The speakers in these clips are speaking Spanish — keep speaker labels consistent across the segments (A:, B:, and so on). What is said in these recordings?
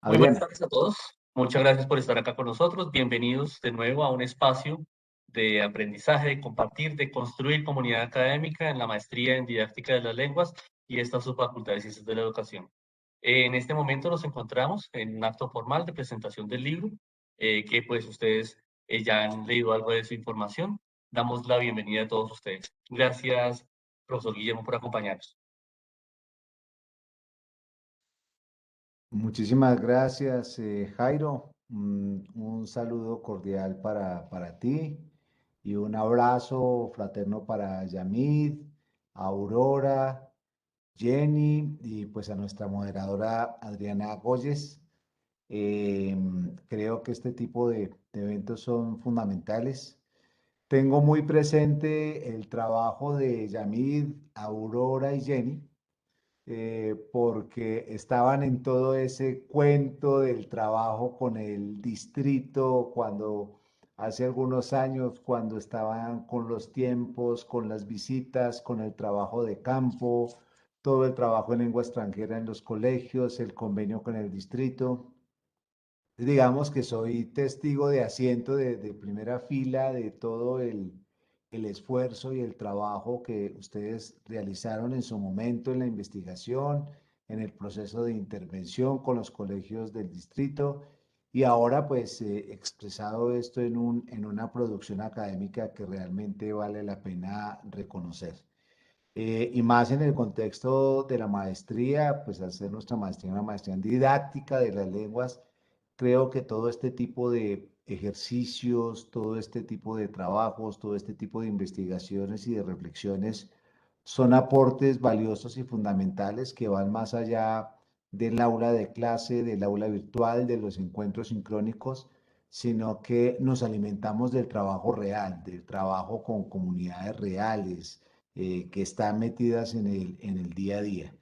A: Muy buenas
B: Adriana,
A: tardes a todos. Muchas gracias por estar acá con nosotros. Bienvenidos de nuevo a un espacio de aprendizaje, de compartir, de construir comunidad académica en la maestría en didáctica de las lenguas y esta subfacultad de ciencias de la educación. En este momento nos encontramos en un acto formal de presentación del libro, que pues ustedes ya han leído algo de su información. Damos la bienvenida a todos ustedes. Gracias, profesor Guillermo, por acompañarnos.
B: muchísimas gracias, Jairo. Un saludo cordial para ti y un abrazo fraterno para Yamid, Aurora, Jenny y pues a nuestra moderadora Adriana Goyes. Creo que este tipo de eventos son fundamentales. Tengo muy presente el trabajo de Yamid, Aurora y Jenny porque estaban en todo ese cuento del trabajo con el distrito, cuando hace algunos años, cuando estaban con los tiempos, con las visitas, con el trabajo de campo, todo el trabajo en lengua extranjera en los colegios, el convenio con el distrito. Digamos que soy testigo de asiento de primera fila de todo el esfuerzo y el trabajo que ustedes realizaron en su momento en la investigación, en el proceso de intervención con los colegios del distrito y ahora pues expresado esto en una producción académica que realmente vale la pena reconocer. Y más en el contexto de la maestría, pues hacer nuestra maestría, una maestría en didáctica de las lenguas, creo que todo este tipo de ejercicios, todo este tipo de trabajos, todo este tipo de investigaciones y de reflexiones son aportes valiosos y fundamentales que van más allá del aula de clase, del aula virtual, de los encuentros sincrónicos, sino que nos alimentamos del trabajo real, del trabajo con comunidades reales que están metidas en el día a día.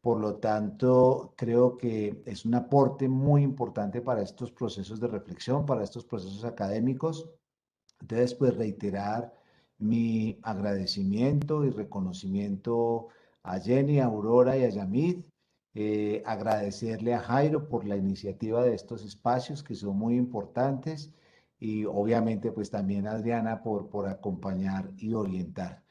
B: Por lo tanto, creo que es un aporte muy importante para estos procesos de reflexión, para estos procesos académicos. Entonces, pues reiterar mi agradecimiento y reconocimiento a Jenny, a Aurora y a Yamid. Agradecerle a Jairo por la iniciativa de estos espacios que son muy importantes y obviamente pues también a Adriana por acompañar y orientar.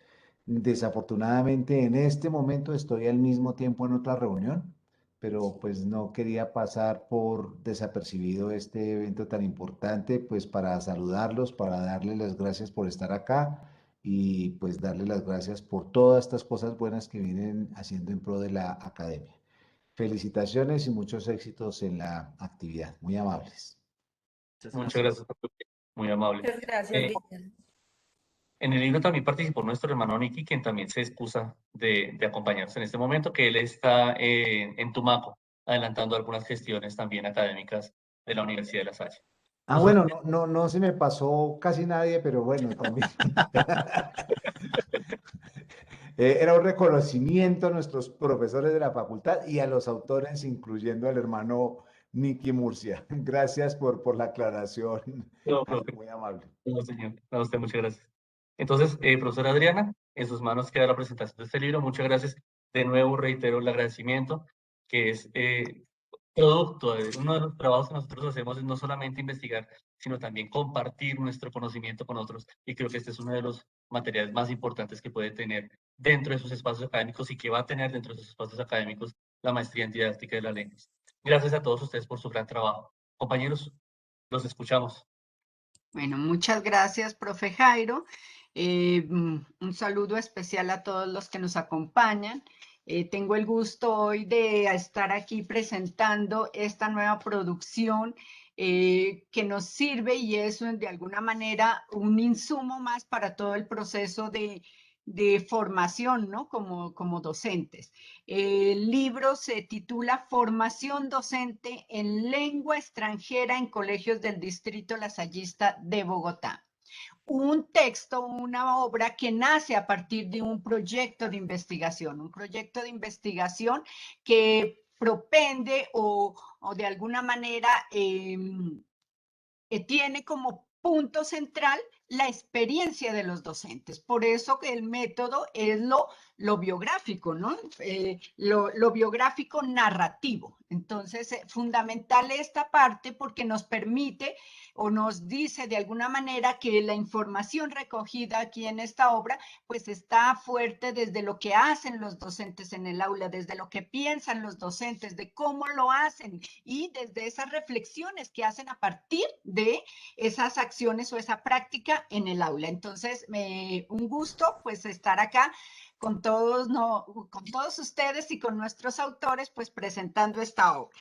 B: Desafortunadamente en este momento estoy al mismo tiempo en otra reunión, pero pues no quería pasar por desapercibido este evento tan importante, pues para saludarlos, para darles las gracias por estar acá y pues darles las gracias por todas estas cosas buenas que vienen haciendo en pro de la academia. Felicitaciones y muchos éxitos en la actividad. Muy amables.
C: Muchas
A: Muchas
C: gracias.
A: gracias, muy amable.
D: Muchas gracias,
A: Eh,
D: Guillermo.
A: En el libro también participó nuestro hermano Nicky, quien también se excusa de acompañarnos en este momento, que él está en Tumaco, adelantando algunas gestiones también académicas de la Universidad de La Salle.
B: Ah,
A: Nosotros,
B: bueno, no se me pasó casi nadie, pero bueno, también. Era un reconocimiento a nuestros profesores de la facultad y a los autores, incluyendo al hermano Nicky Murcia. Gracias por la aclaración,
A: no,
B: Jairo,
A: profe,
B: muy amable.
A: no, señor, a usted muchas gracias. Entonces, profesora Adriana, en sus manos queda la presentación de este libro. Muchas gracias. De nuevo reitero el agradecimiento, que es producto de uno de los trabajos que nosotros hacemos es no solamente investigar, sino también compartir nuestro conocimiento con otros. Y creo que este es uno de los materiales más importantes que puede tener dentro de sus espacios académicos y que va a tener dentro de sus espacios académicos la maestría en didáctica de las lenguas. Gracias a todos ustedes por su gran trabajo. Compañeros, los escuchamos.
D: Bueno, muchas gracias, profe Jairo. Un saludo especial a todos los que nos acompañan. Tengo el gusto hoy de estar aquí presentando esta nueva producción que nos sirve y es de alguna manera un insumo más para todo el proceso de formación, ¿no? Como docentes. El libro se titula Formación docente en lengua extranjera en colegios del Distrito Lasallista de Bogotá. Un texto, una obra que nace a partir de un proyecto de investigación que propende o de alguna manera tiene como punto central la experiencia de los docentes. Por eso que el método es lo biográfico, ¿no? Lo biográfico narrativo. Entonces, fundamental esta parte porque nos permite o nos dice de alguna manera que la información recogida aquí en esta obra pues está fuerte desde lo que hacen los docentes en el aula, desde lo que piensan los docentes, de cómo lo hacen y desde esas reflexiones que hacen a partir de esas acciones o esa práctica en el aula. Entonces, un gusto pues estar acá con todos, con todos ustedes y con nuestros autores pues presentando esta obra.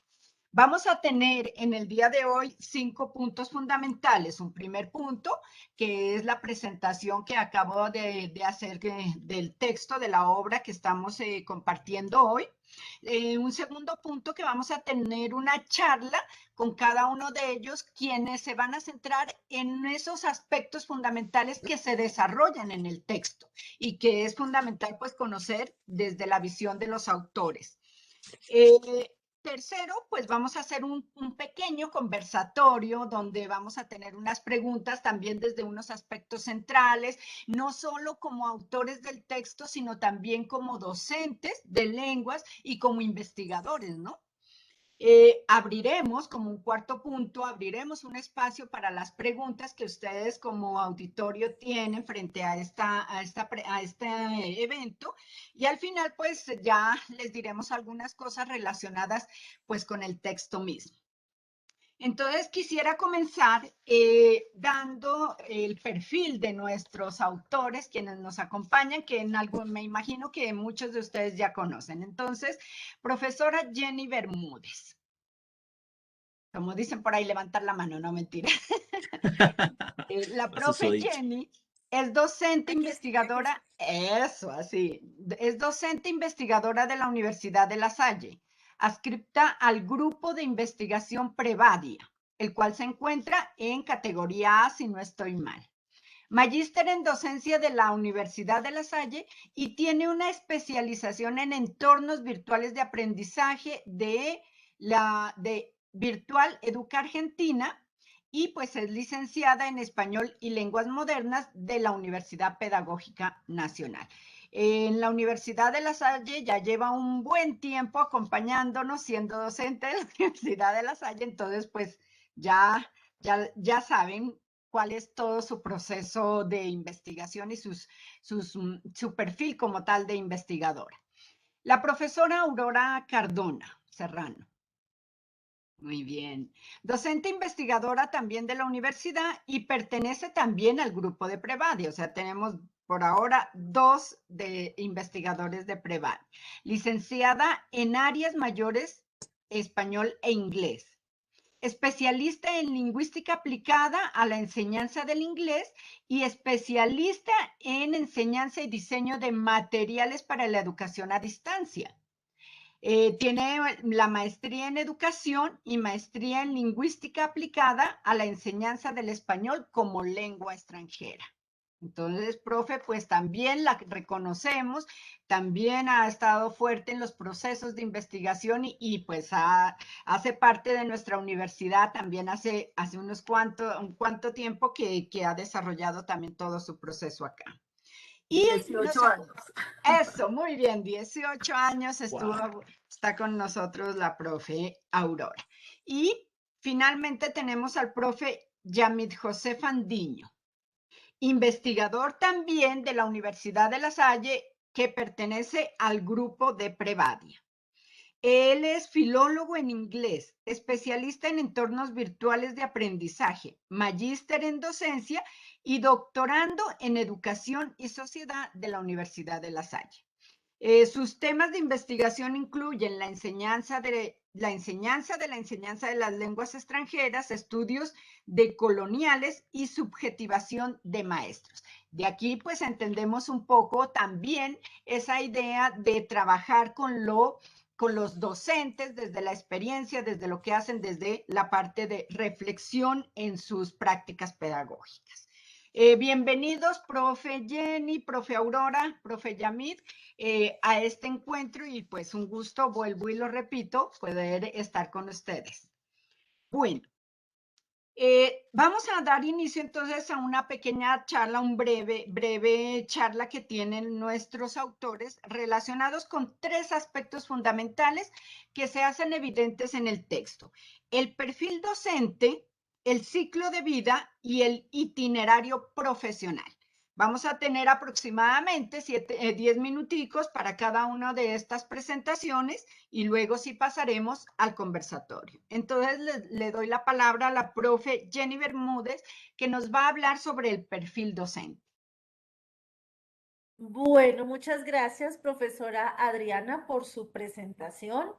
D: Vamos a tener en el día de hoy 5 puntos fundamentales. Un primer punto, que es la presentación que acabo de hacer del texto de la obra que estamos compartiendo hoy. Un segundo punto, que vamos a tener una charla con cada uno de ellos, quienes se van a centrar en esos aspectos fundamentales que se desarrollan en el texto y que es fundamental pues conocer desde la visión de los autores. Tercero, pues vamos a hacer un pequeño conversatorio donde vamos a tener unas preguntas también desde unos aspectos centrales, no solo como autores del texto, sino también como docentes de lenguas y como investigadores, ¿no? Abriremos, como un cuarto punto, abriremos un espacio para las preguntas que ustedes como auditorio tienen frente a este evento, y al final pues ya les diremos algunas cosas relacionadas pues con el texto mismo. Entonces quisiera comenzar dando el perfil de nuestros autores, quienes nos acompañan, que en algo me imagino que muchos de ustedes ya conocen. Entonces, profesora Jenny Bermúdez. Como dicen por ahí, levantar la mano, no mentira. La profe Jenny es docente investigadora, eso, así, es docente investigadora de la Universidad de La Salle, adscripta al grupo de investigación Prevadia, el cual se encuentra en categoría A, si no estoy mal. Magíster en docencia de la Universidad de La Salle y tiene una especialización en entornos virtuales de aprendizaje de Virtual Educa Argentina, y pues es licenciada en Español y Lenguas Modernas de la Universidad Pedagógica Nacional. En la Universidad de La Salle ya lleva un buen tiempo acompañándonos, siendo docente de la Universidad de La Salle, entonces pues ya saben cuál es todo su proceso de investigación y su perfil como tal de investigadora. La profesora Aurora Cardona Serrano. Muy bien. Docente investigadora también de la universidad y pertenece también al grupo de Prevadi. O sea, tenemos por ahora 2 investigadores de Prevadi. Licenciada en áreas mayores, español e inglés. Especialista en lingüística aplicada a la enseñanza del inglés y especialista en enseñanza y diseño de materiales para la educación a distancia. Tiene la maestría en educación y maestría en lingüística aplicada a la enseñanza del español como lengua extranjera. Entonces, profe, pues también la reconocemos, también ha estado fuerte en los procesos de investigación y pues hace parte de nuestra universidad también hace un cuanto tiempo que ha desarrollado también todo su proceso acá. Y
C: 18 años.
D: Eso, muy bien, 18 años está con nosotros la profe Aurora. Y finalmente tenemos al profe Yamid José Fandiño, investigador también de la Universidad de La Salle, que pertenece al grupo de Prevadia. Él es filólogo en inglés, especialista en entornos virtuales de aprendizaje, magíster en docencia y doctorando en educación y sociedad de la Universidad de La Salle. Sus temas de investigación incluyen la enseñanza de la enseñanza de las lenguas extranjeras, estudios decoloniales y subjetivación de maestros. De aquí pues entendemos un poco también esa idea de trabajar con los docentes desde la experiencia, desde lo que hacen, desde la parte de reflexión en sus prácticas pedagógicas. Bienvenidos, profe Jenny, profe Aurora, profe Yamid, a este encuentro y pues un gusto, vuelvo y lo repito, poder estar con ustedes. Bueno, Vamos a dar inicio entonces a una pequeña charla, breve charla que tienen nuestros autores relacionados con tres aspectos fundamentales que se hacen evidentes en el texto: el perfil docente, el ciclo de vida y el itinerario profesional. Vamos a tener aproximadamente 10 minuticos para cada una de estas presentaciones y luego sí pasaremos al conversatorio. Entonces le doy la palabra a la profe Jenny Bermúdez, que nos va a hablar sobre el perfil docente.
C: Bueno, muchas gracias, profesora Adriana, por su presentación.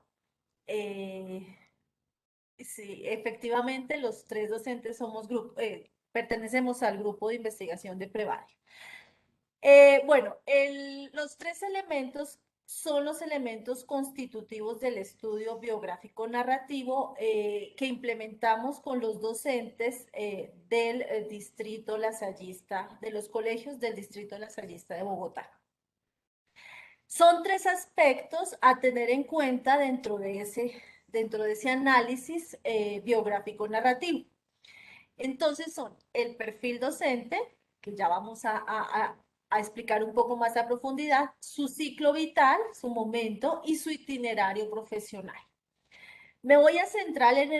C: Sí, efectivamente, los tres docentes pertenecemos al grupo de investigación de Prevario. Bueno, los tres elementos son los elementos constitutivos del estudio biográfico narrativo que implementamos con los docentes del distrito lasallista, de los colegios del distrito lasallista de Bogotá. Son tres aspectos a tener en cuenta dentro de ese análisis biográfico narrativo. Entonces son el perfil docente, que ya vamos a explicar un poco más a profundidad, su ciclo vital, su momento y su itinerario profesional. Me voy a centrar en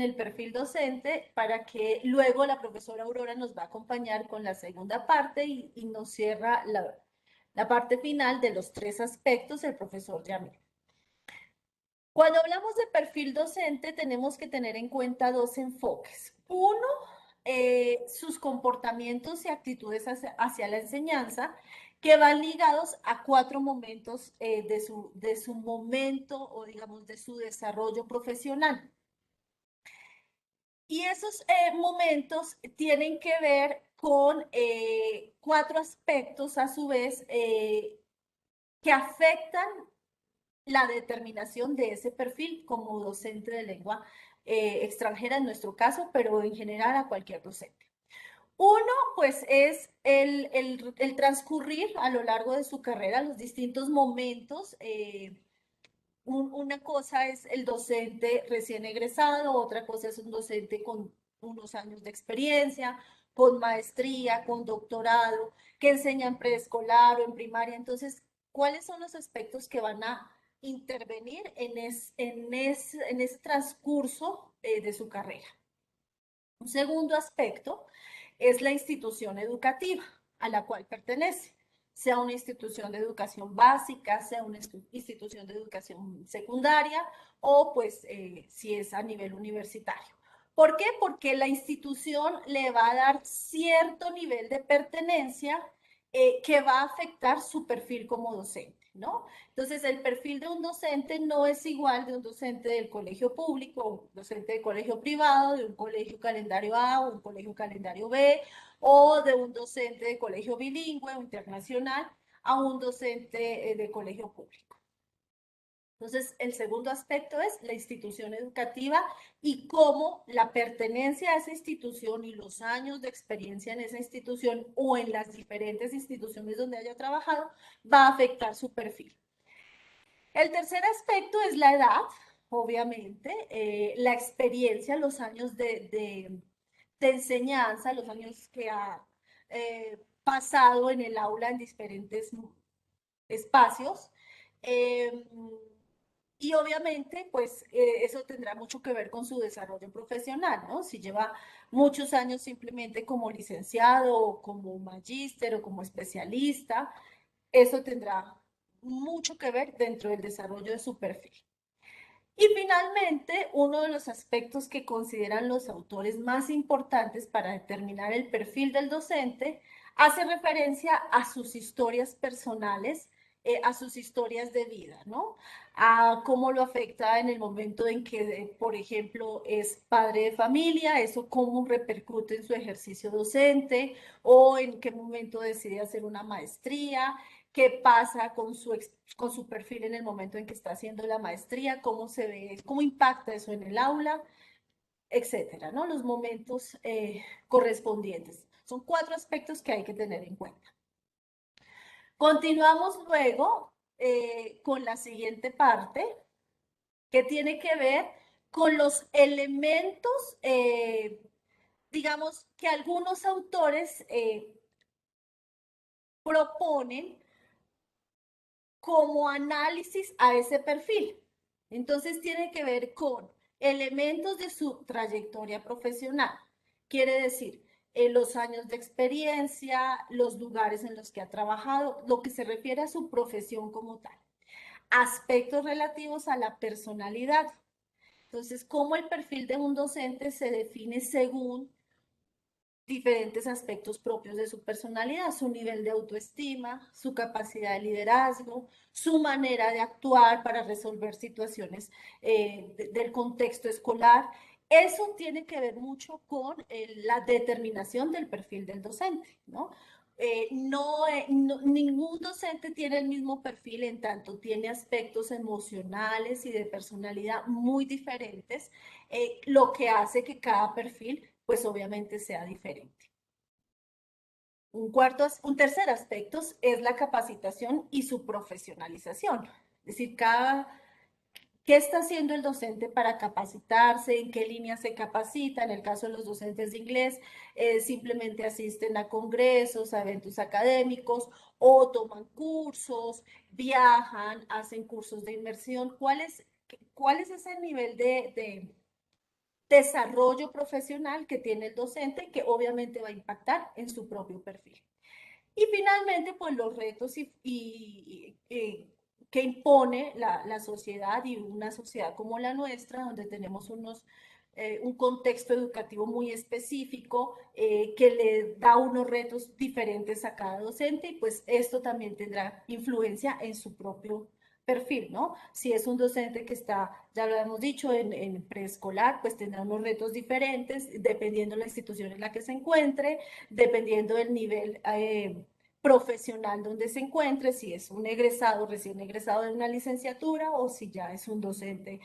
C: el perfil docente para que luego la profesora Aurora nos va a acompañar con la segunda parte y nos cierra la parte final de los tres aspectos el profesor Yamil. Cuando hablamos de perfil docente, tenemos que tener en cuenta dos enfoques. Uno, sus comportamientos y actitudes hacia la enseñanza, que van ligados a cuatro momentos de su momento o, digamos, de su desarrollo profesional. Y esos momentos tienen que ver con cuatro aspectos, a su vez, que afectan la determinación de ese perfil como docente de lengua extranjera en nuestro caso, pero en general a cualquier docente. Uno, pues, es el transcurrir a lo largo de su carrera, los distintos momentos. Una cosa es el docente recién egresado, otra cosa es un docente con unos años de experiencia, con maestría, con doctorado, que enseña en preescolar o en primaria. Entonces, ¿cuáles son los aspectos que van a intervenir en ese transcurso de su carrera? Un segundo aspecto es la institución educativa a la cual pertenece, sea una institución de educación básica, sea una institución de educación secundaria o pues si es a nivel universitario. ¿Por qué? Porque la institución le va a dar cierto nivel de pertenencia que va a afectar su perfil como docente, ¿no? Entonces, el perfil de un docente no es igual de un docente del colegio público, un docente del colegio privado, de un colegio calendario A o un colegio calendario B, o de un docente de colegio bilingüe o internacional a un docente de colegio público. Entonces, el segundo aspecto es la institución educativa y cómo la pertenencia a esa institución y los años de experiencia en esa institución o en las diferentes instituciones donde haya trabajado va a afectar su perfil. El tercer aspecto es la edad, obviamente, la experiencia, los años de enseñanza, los años que ha pasado en el aula en diferentes espacios. Y obviamente, pues eso tendrá mucho que ver con su desarrollo profesional, ¿no? Si lleva muchos años simplemente como licenciado o como magíster o como especialista, eso tendrá mucho que ver dentro del desarrollo de su perfil. Y finalmente, uno de los aspectos que consideran los autores más importantes para determinar el perfil del docente hace referencia a sus historias personales, a sus historias de vida, ¿no? A cómo lo afecta en el momento en que, por ejemplo, es padre de familia, eso cómo repercute en su ejercicio docente, o en qué momento decide hacer una maestría, qué pasa con su perfil en el momento en que está haciendo la maestría, cómo se ve, cómo impacta eso en el aula, etcétera, ¿no? Los momentos correspondientes. Son cuatro aspectos que hay que tener en cuenta. Continuamos luego con la siguiente parte, que tiene que ver con los elementos, digamos, que algunos autores proponen como análisis a ese perfil. Entonces tiene que ver con elementos de su trayectoria profesional. Quiere decir, los años de experiencia, los lugares en los que ha trabajado, lo que se refiere a su profesión como tal. Aspectos relativos a la personalidad. Entonces, cómo el perfil de un docente se define según diferentes aspectos propios de su personalidad, su nivel de autoestima, su capacidad de liderazgo, su manera de actuar para resolver situaciones del contexto escolar. Eso tiene que ver mucho con la determinación del perfil del docente, ¿no? Ningún docente tiene el mismo perfil, en tanto tiene aspectos emocionales y de personalidad muy diferentes, lo que hace que cada perfil pues obviamente sea diferente. Un tercer aspecto es la capacitación y su profesionalización. Es decir, ¿qué está haciendo el docente para capacitarse? ¿En qué línea se capacita? En el caso de los docentes de inglés, simplemente asisten a congresos, a eventos académicos o toman cursos, viajan, hacen cursos de inmersión. ¿Cuál es ese nivel de desarrollo profesional que tiene el docente, que obviamente va a impactar en su propio perfil? Y finalmente, pues los retos que impone la sociedad, y una sociedad como la nuestra, donde tenemos un contexto educativo muy específico, que le da unos retos diferentes a cada docente, y pues esto también tendrá influencia en su propio perfil, ¿no? Si es un docente que está, ya lo hemos dicho, en preescolar, pues tendrá unos retos diferentes, dependiendo de la institución en la que se encuentre, dependiendo del nivel profesional donde se encuentre, si es un egresado, recién egresado de una licenciatura, o si ya es un docente,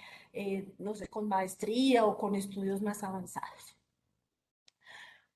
C: no sé, con maestría o con estudios más avanzados.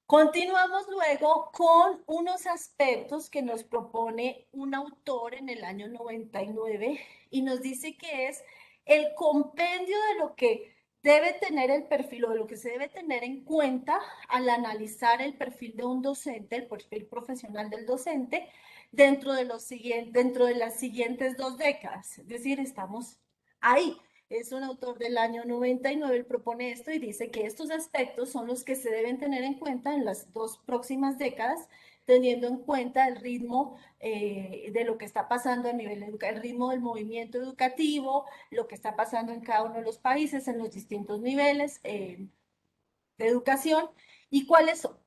C: Continuamos luego con unos aspectos que nos propone un autor en el año 99 y nos dice que es el compendio de lo que debe tener el perfil, o de lo que se debe tener en cuenta al analizar el perfil de un docente, el perfil profesional del docente, dentro de las siguientes 2 décadas. Es decir, estamos ahí. Es un autor del año 99, él propone esto y dice que estos aspectos son los que se deben tener en cuenta en las 2 próximas décadas, teniendo en cuenta el ritmo de lo que está pasando a nivel educativo, el ritmo del movimiento educativo, lo que está pasando en cada uno de los países, en los distintos niveles de educación. ¿Y cuáles son?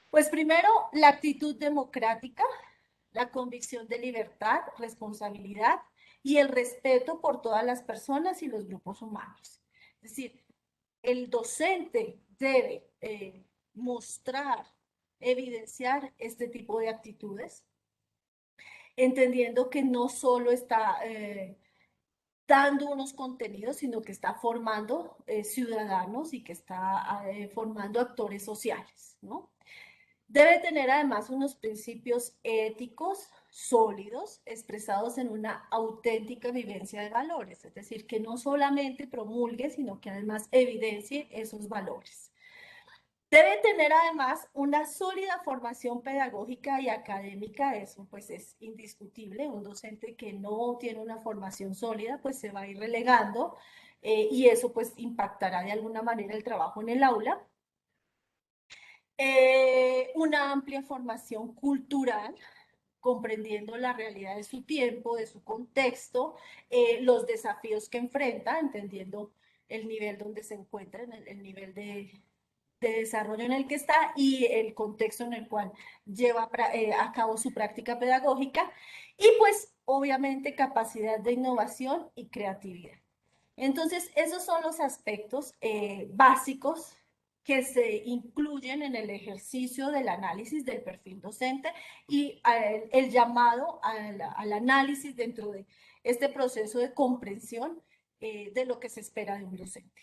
C: Pues primero, la actitud democrática, la convicción de libertad, responsabilidad y el respeto por todas las personas y los grupos humanos. Es decir, el docente debe mostrar, evidenciar este tipo de actitudes, entendiendo que no solo está dando unos contenidos, sino que está formando ciudadanos, y que está formando actores sociales, ¿no? Debe tener además unos principios éticos sólidos, expresados en una auténtica vivencia de valores, es decir, que no solamente promulgue, sino que además evidencie esos valores. Debe tener además una sólida formación pedagógica y académica, eso pues es indiscutible. Un docente que no tiene una formación sólida pues se va a ir relegando, y eso pues impactará de alguna manera el trabajo en el aula. Una amplia formación cultural, comprendiendo la realidad de su tiempo, de su contexto, los desafíos que enfrenta, entendiendo el nivel donde se encuentra, el nivel de desarrollo en el que está, y el contexto en el cual lleva a cabo su práctica pedagógica, y pues obviamente capacidad de innovación y creatividad. Entonces, esos son los aspectos básicos que se incluyen en el ejercicio del análisis del perfil docente, y el llamado al análisis dentro de este proceso de comprensión de lo que se espera de un docente.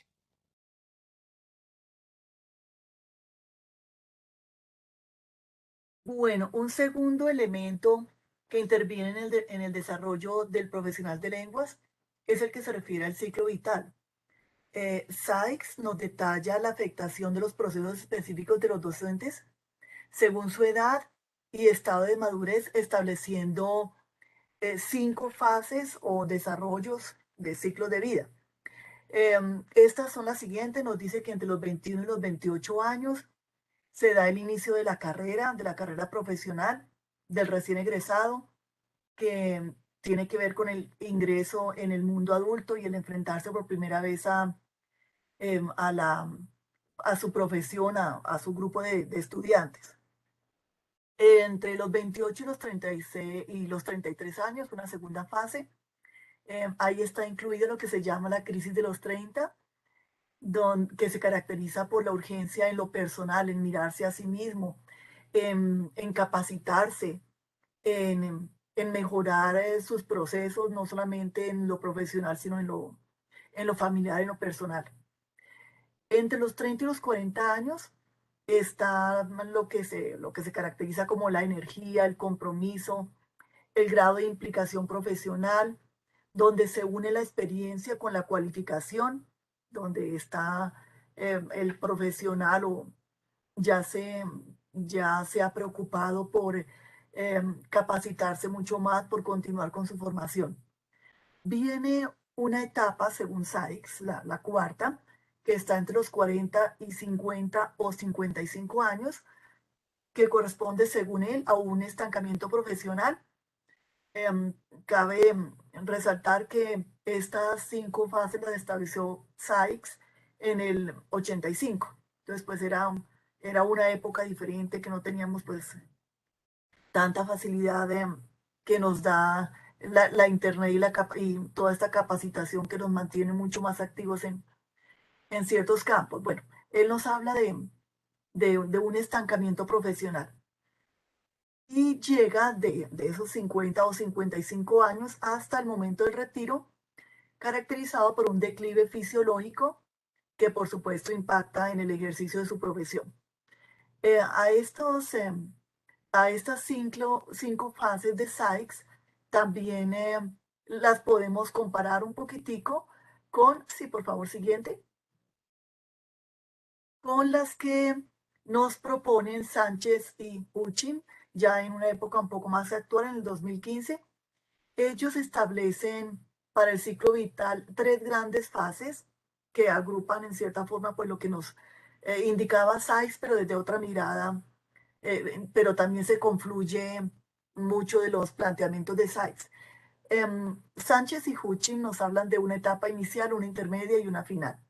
E: Bueno, un segundo elemento que interviene en el desarrollo del profesional de lenguas es el que se refiere al ciclo vital. Sykes nos detalla la afectación de los procesos específicos de los docentes según su edad y estado de madurez, estableciendo 5 fases o desarrollos de ciclos de vida. Estas son las siguientes. Nos dice que entre los 21 y los 28 años se da el inicio de la carrera profesional del recién egresado, que tiene que ver con el ingreso en el mundo adulto y el enfrentarse por primera vez a su profesión, a su grupo de estudiantes. Entre los 28 y los 36 y los 33 años, una segunda fase. Ahí está incluido lo que se llama la crisis de los 30, que se caracteriza por la urgencia en lo personal, en mirarse a sí mismo, en capacitarse, en mejorar sus procesos, no solamente en lo profesional, sino en lo familiar, en lo personal. Entre los 30 y los 40 años está lo que se caracteriza como la energía, el compromiso, el grado de implicación profesional, donde se une la experiencia con la cualificación, donde está el profesional o ya se ha preocupado por capacitarse mucho más, por continuar con su formación. Viene una etapa, según Sykes, la cuarta, que está entre los 40 y 50 o 55 años, que corresponde, según él, a un estancamiento profesional. Cabe resaltar que estas 5 fases las estableció Sykes en el 85. Entonces, pues era una época diferente, que no teníamos pues tanta facilidad que nos da la internet y toda esta capacitación que nos mantiene mucho más activos en ciertos campos. Bueno, él nos habla de un estancamiento profesional. Y llega de esos 50 o 55 años hasta el momento del retiro, caracterizado por un declive fisiológico que por supuesto impacta en el ejercicio de su profesión. A estas 5 fases de Sykes también las podemos comparar un poquitico con, sí, por favor, siguiente, con las que nos proponen Sánchez y Hutchin, ya en una época un poco más actual, en el 2015. Ellos establecen para el ciclo vital 3 grandes fases que agrupan en cierta forma pues lo que nos indicaba Sykes, pero desde otra mirada, pero también se confluye mucho de los planteamientos de Sykes. Sánchez y Hutchin nos hablan de una etapa inicial, una intermedia y una final.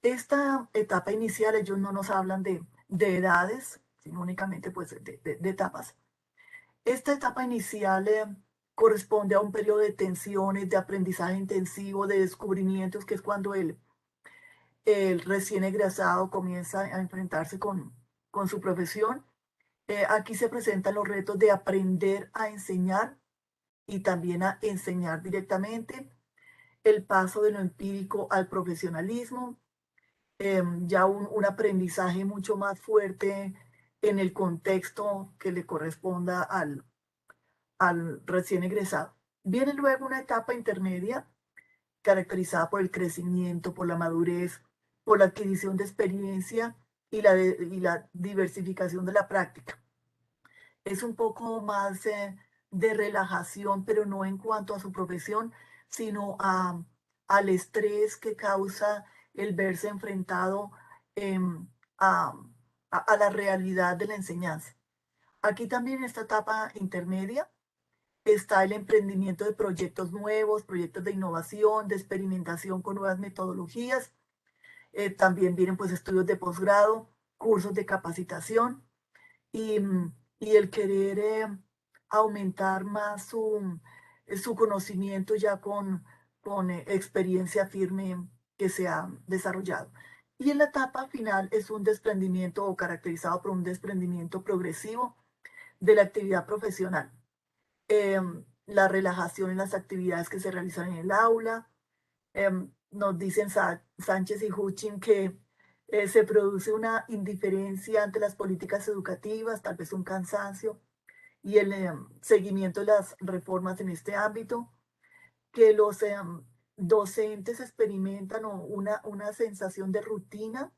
E: Esta etapa inicial, ellos no nos hablan de edades, sino únicamente pues de etapas. Esta etapa inicial corresponde a un periodo de tensiones, de aprendizaje intensivo, de descubrimientos, que es cuando el recién egresado comienza a enfrentarse con su profesión. Aquí se presentan los retos de aprender a enseñar y también a enseñar directamente, el paso de lo empírico al profesionalismo, ya un aprendizaje mucho más fuerte en el contexto que le corresponda al recién egresado. Viene luego una etapa intermedia caracterizada por el crecimiento, por la madurez, por la adquisición de experiencia y la diversificación de la práctica. Es un poco más de relajación, pero no en cuanto a su profesión, sino al estrés que causa el verse enfrentado a la realidad de la enseñanza. Aquí también en esta etapa intermedia está el emprendimiento de proyectos nuevos, proyectos de innovación, de experimentación con nuevas metodologías. También vienen pues estudios de posgrado, cursos de capacitación y el querer aumentar más su conocimiento ya con experiencia firme que se ha desarrollado. Y en la etapa final es un desprendimiento, o caracterizado por un desprendimiento progresivo de la actividad profesional. La relajación en las actividades que se realizan en el aula. Nos dicen Sánchez y Hutchin que se produce una indiferencia ante las políticas educativas, tal vez un cansancio, y el seguimiento de las reformas en este ámbito, que docentes experimentan una sensación de rutina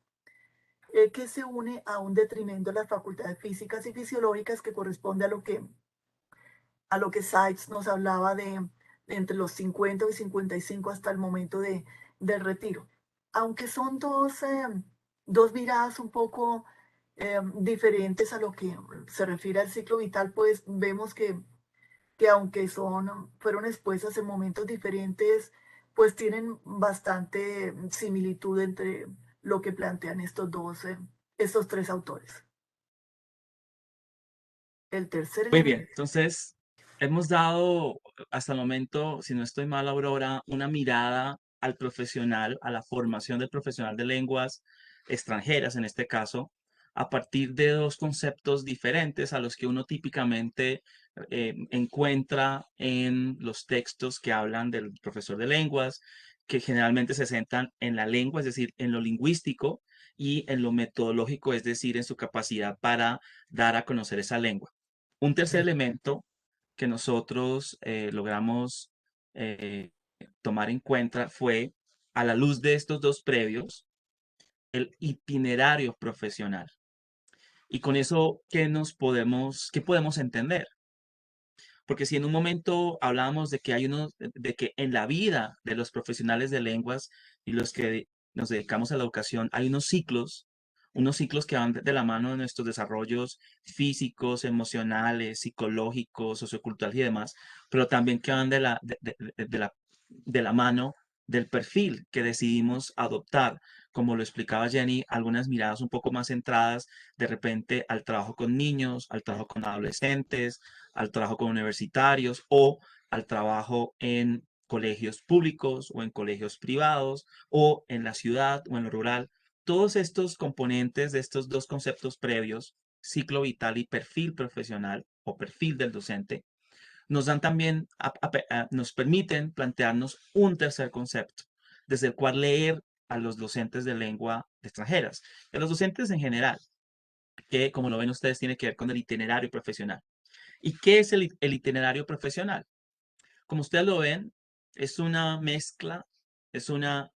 E: que se une a un detrimento de las facultades físicas y fisiológicas que corresponde a lo que Sykes nos hablaba de entre los 50 y 55 hasta el momento del retiro. Aunque son dos miradas un poco diferentes a lo que se refiere al ciclo vital, pues vemos que aunque fueron expuestas en momentos diferentes, pues tienen bastante similitud entre lo que plantean estos tres autores. El tercer
F: Muy bien,
E: elemento.
F: entonces hemos dado hasta el momento, si no estoy mal, Aurora, una mirada al profesional, a la formación del profesional de lenguas extranjeras, en este caso, a partir de dos conceptos diferentes a los que uno típicamente encuentra en los textos que hablan del profesor de lenguas, que generalmente se centran en la lengua, es decir, en lo lingüístico, y en lo metodológico, es decir, en su capacidad para dar a conocer esa lengua. Un tercer elemento que nosotros logramos eh, tomar en cuenta fue, a la luz de estos dos previos, el itinerario profesional. Y con eso, qué podemos entender? Porque si en un momento hablábamos de que de que en la vida de los profesionales de lenguas y los que nos dedicamos a la educación, hay unos ciclos que van de la mano de nuestros desarrollos físicos, emocionales, psicológicos, socioculturales y demás, pero también que van de la mano del perfil que decidimos adoptar, como lo explicaba Jenny, algunas miradas un poco más centradas de repente al trabajo con niños, al trabajo con adolescentes, al trabajo con universitarios o al trabajo en colegios públicos o en colegios privados o en la ciudad o en lo rural. Todos estos componentes de estos dos conceptos previos, ciclo vital y perfil profesional o perfil del docente, nos dan también, nos permiten plantearnos un tercer concepto, desde el cual leer a los docentes de lengua extranjeras, y a los docentes en general, que como lo ven ustedes tiene que ver con el itinerario profesional. ¿Y qué es el itinerario profesional? Como ustedes lo ven, es una mezcla, es una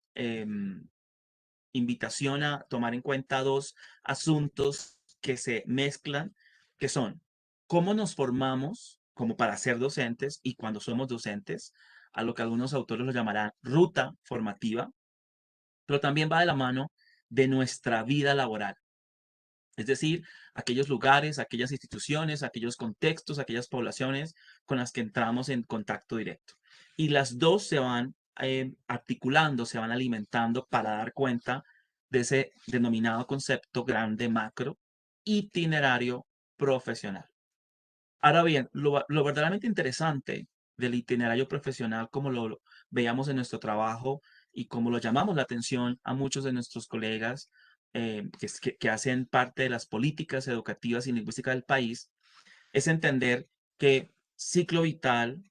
F: invitación a tomar en cuenta dos asuntos que se mezclan, que son cómo nos formamos como para ser docentes y cuando somos docentes, a lo que algunos autores lo llamarán ruta formativa, pero también va de la mano de nuestra vida laboral. Es decir, aquellos lugares, aquellas instituciones, aquellos contextos, aquellas poblaciones con las que entramos en contacto directo. Y las dos se van articulando, se van alimentando para dar cuenta de ese denominado concepto grande macro, itinerario profesional. Ahora bien, lo verdaderamente interesante del itinerario profesional, como lo veíamos en nuestro trabajo y como lo llamamos la atención a muchos de nuestros colegas que hacen parte de las políticas educativas y lingüísticas del país, es entender que ciclo vital,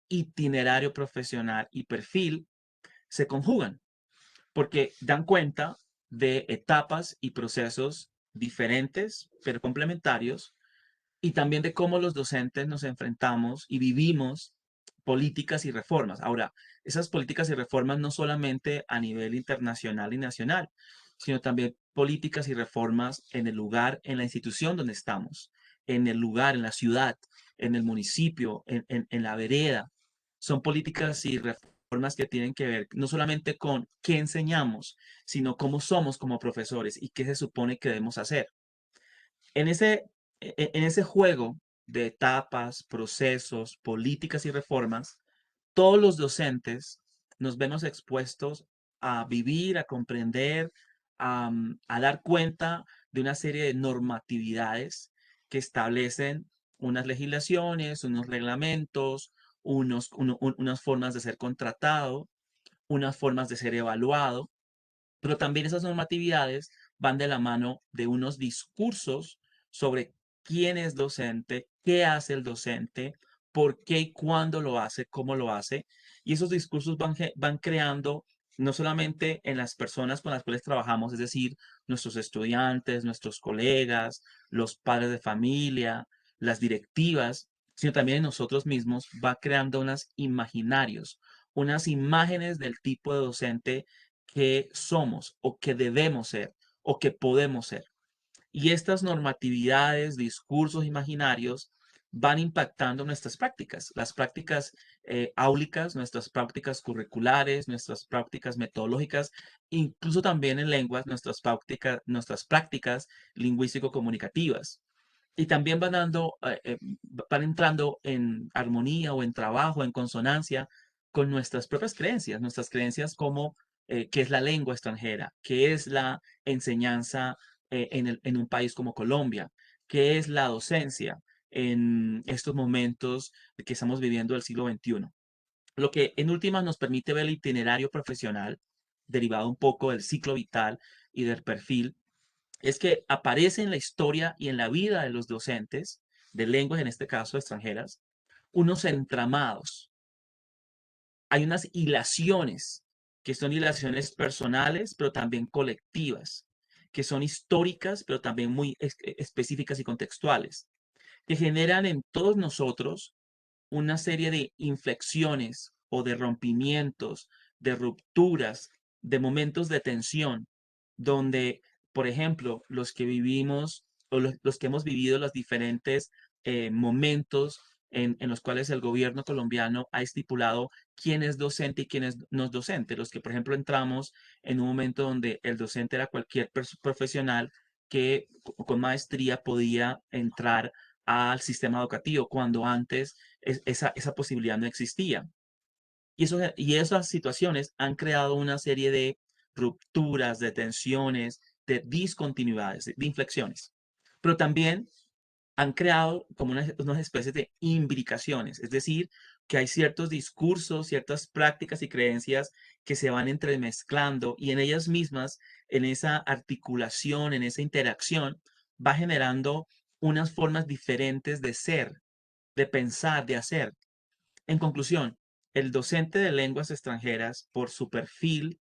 F: itinerario profesional y perfil se conjugan, porque dan cuenta de etapas y procesos diferentes, pero complementarios, y también de cómo los docentes nos enfrentamos y vivimos políticas y reformas. Ahora, esas políticas y reformas no solamente a nivel internacional y nacional, sino también políticas y reformas en el lugar, en la institución donde estamos, en el lugar, en la ciudad, en el municipio, en la vereda. Son políticas y reformas que tienen que ver no solamente con qué enseñamos, sino cómo somos como profesores y qué se supone que debemos hacer. En en ese juego de etapas, procesos, políticas y reformas, todos los docentes nos vemos expuestos a vivir, a comprender, a dar cuenta de una serie de normatividades que establecen unas legislaciones, unos reglamentos, unas formas de ser contratado, unas formas de ser evaluado, pero también esas normatividades van de la mano de unos discursos sobre quién es docente, qué hace el docente, por qué y cuándo lo hace, cómo lo hace. Y esos discursos van creando no solamente en las personas con las cuales trabajamos, es decir, nuestros estudiantes, nuestros colegas, los padres de familia, las directivas, sino también en nosotros mismos, va creando unos imaginarios, unas imágenes del tipo de docente que somos o que debemos ser o que podemos ser. Y estas normatividades, discursos imaginarios van impactando nuestras prácticas, las prácticas áulicas, nuestras prácticas curriculares, nuestras prácticas metodológicas, incluso también en lenguas, nuestras prácticas lingüístico-comunicativas. Y también van entrando en armonía o en trabajo, en consonancia con nuestras creencias como qué es la lengua extranjera, qué es la enseñanza en un país como Colombia, qué es la docencia en estos momentos que estamos viviendo del siglo XXI. Lo que en últimas nos permite ver el itinerario profesional, derivado un poco del ciclo vital y del perfil, es que aparece en la historia y en la vida de los docentes de lenguas, en este caso extranjeras, unos entramados. Hay unas hilaciones, que son hilaciones personales, pero también colectivas, que son históricas, pero también muy específicas y contextuales, que generan en todos nosotros una serie de inflexiones o de rompimientos, de rupturas, de momentos de tensión, donde, por ejemplo, los que vivimos o los que hemos vivido los diferentes momentos en los cuales el gobierno colombiano ha estipulado quién es docente y quién es no es docente. Los que, por ejemplo, entramos en un momento donde el docente era cualquier profesional que con maestría podía entrar al sistema educativo, cuando antes esa posibilidad no existía. Y esas situaciones han creado una serie de rupturas, de tensiones, de discontinuidades, de inflexiones. Pero también han creado como unas especies de imbricaciones, es decir, que hay ciertos discursos, ciertas prácticas y creencias que se van entremezclando y en ellas mismas, en esa articulación, en esa interacción, va generando unas formas diferentes de ser, de pensar, de hacer. En conclusión, el docente de lenguas extranjeras, por su perfil,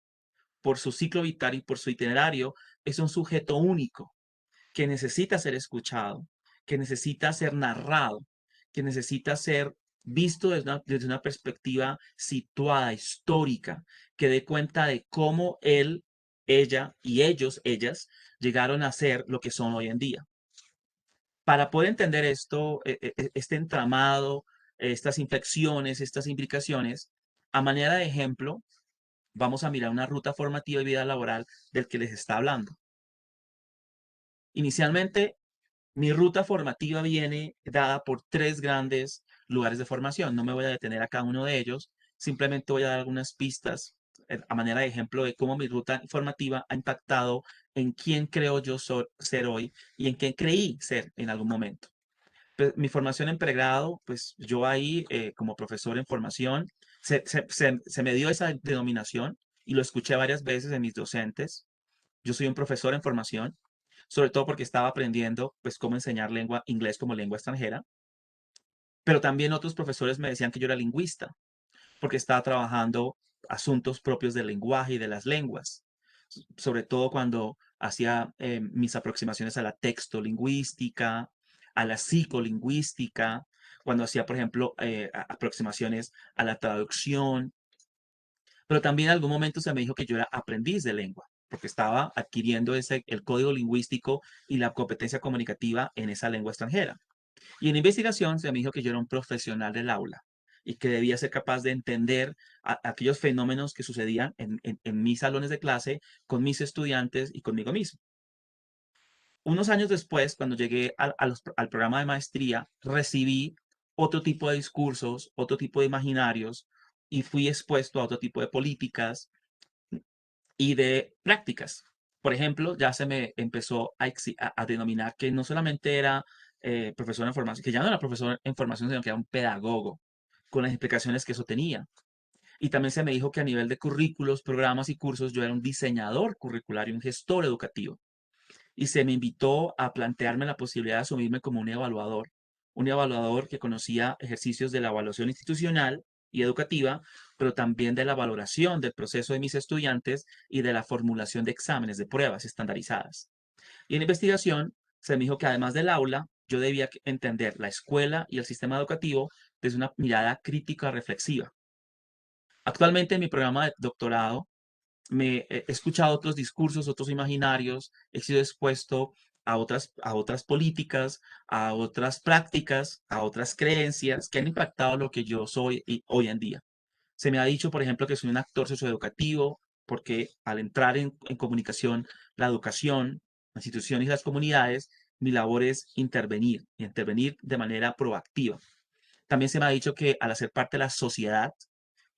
F: por su ciclo vital y por su itinerario, es un sujeto único que necesita ser escuchado, que necesita ser narrado, que necesita ser visto desde una perspectiva situada, histórica, que dé cuenta de cómo él, ella y ellas llegaron a ser lo que son hoy en día. Para poder entender esto, este entramado, estas inflexiones, estas implicaciones, a manera de ejemplo, vamos a mirar una ruta formativa y vida laboral del que les está hablando. Inicialmente, mi ruta formativa viene dada por 3 grandes lugares de formación. No me voy a detener a cada uno de ellos, simplemente voy a dar algunas pistas a manera de ejemplo de cómo mi ruta formativa ha impactado en quién creo yo ser hoy y en quién creí ser en algún momento. Pues, mi formación en pregrado, pues yo ahí como profesor en formación, se me dio esa denominación y lo escuché varias veces en mis docentes. Yo soy un profesor en formación, sobre todo porque estaba aprendiendo pues cómo enseñar inglés como lengua extranjera, pero también otros profesores me decían que yo era lingüista, porque estaba trabajando asuntos propios del lenguaje y de las lenguas, sobre todo cuando hacía mis aproximaciones a la textolingüística, a la psicolingüística, cuando hacía, por ejemplo, aproximaciones a la traducción, pero también en algún momento se me dijo que yo era aprendiz de lengua, porque estaba adquiriendo el código lingüístico y la competencia comunicativa en esa lengua extranjera. Y en investigación se me dijo que yo era un profesional del aula y que debía ser capaz de entender aquellos fenómenos que sucedían en mis salones de clase, con mis estudiantes y conmigo mismo. Unos años después, cuando llegué al programa de maestría, recibí otro tipo de discursos, otro tipo de imaginarios y fui expuesto a otro tipo de políticas y de prácticas. Por ejemplo, ya se me empezó a denominar que no solamente era profesor en formación, que ya no era profesor en formación, sino que era un pedagogo, con las implicaciones que eso tenía. Y también se me dijo que a nivel de currículos, programas y cursos, yo era un diseñador curricular y un gestor educativo. Y se me invitó a plantearme la posibilidad de asumirme como un evaluador que conocía ejercicios de la evaluación institucional y educativa, pero también de la valoración del proceso de mis estudiantes y de la formulación de exámenes de pruebas estandarizadas. Y en investigación se me dijo que además del aula, yo debía entender la escuela y el sistema educativo desde una mirada crítica reflexiva. Actualmente en mi programa de doctorado me he escuchado otros discursos, otros imaginarios, he sido expuesto a otras políticas, a otras prácticas, a otras creencias que han impactado lo que yo soy hoy en día. Se me ha dicho, por ejemplo, que soy un actor socioeducativo, porque al entrar en comunicación, la educación, las instituciones y las comunidades, mi labor es intervenir, y intervenir de manera proactiva. También se me ha dicho que al hacer parte de la sociedad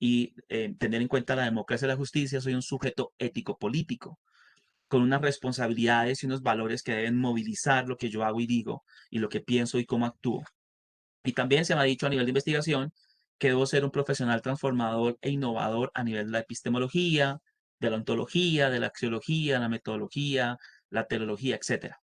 F: y tener en cuenta la democracia y la justicia, soy un sujeto ético-político, con unas responsabilidades y unos valores que deben movilizar lo que yo hago y digo, y lo que pienso y cómo actúo. Y también se me ha dicho a nivel de investigación que debo ser un profesional transformador e innovador a nivel de la epistemología, de la ontología, de la axiología, la metodología, la teleología, etcétera.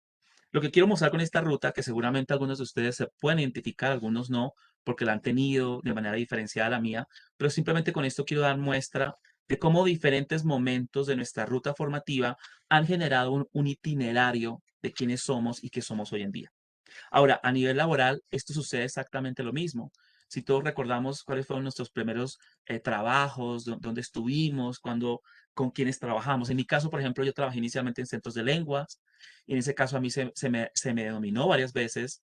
F: Lo que quiero mostrar con esta ruta, que seguramente algunos de ustedes se pueden identificar, algunos no, porque la han tenido de manera diferenciada a la mía, pero simplemente con esto quiero dar muestra de cómo diferentes momentos de nuestra ruta formativa han generado un itinerario de quiénes somos y qué somos hoy en día. Ahora, a nivel laboral, esto sucede exactamente lo mismo. Si todos recordamos cuáles fueron nuestros primeros trabajos, dónde estuvimos, con quiénes trabajamos. En mi caso, por ejemplo, yo trabajé inicialmente en centros de lenguas y en ese caso a mí se me denominó varias veces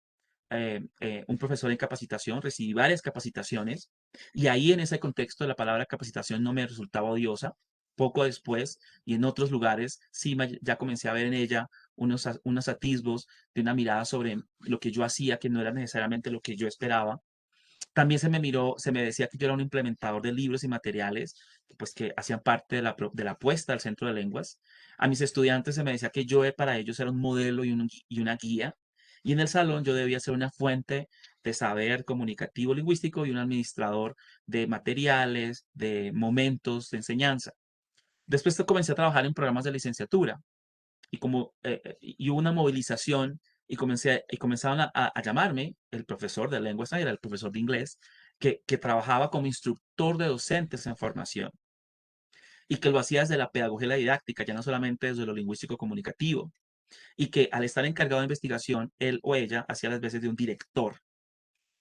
F: un profesor en capacitación, recibí varias capacitaciones y ahí en ese contexto la palabra capacitación no me resultaba odiosa. Poco después y en otros lugares sí ya comencé a ver en ella unos atisbos de una mirada sobre lo que yo hacía, que no era necesariamente lo que yo esperaba. También se me decía que yo era un implementador de libros y materiales, pues que hacían parte de de la apuesta al centro de lenguas. A mis estudiantes se me decía que yo para ellos era un modelo y una guía. Y en el salón yo debía ser una fuente de saber comunicativo lingüístico y un administrador de materiales, de momentos de enseñanza. Después comencé a trabajar en programas de licenciatura y hubo una movilización y comenzaron a llamarme el profesor de lengua extranjera, el profesor de inglés, que trabajaba como instructor de docentes en formación y que lo hacía desde la pedagogía y la didáctica, ya no solamente desde lo lingüístico comunicativo, y que al estar encargado de investigación, él o ella hacía las veces de un director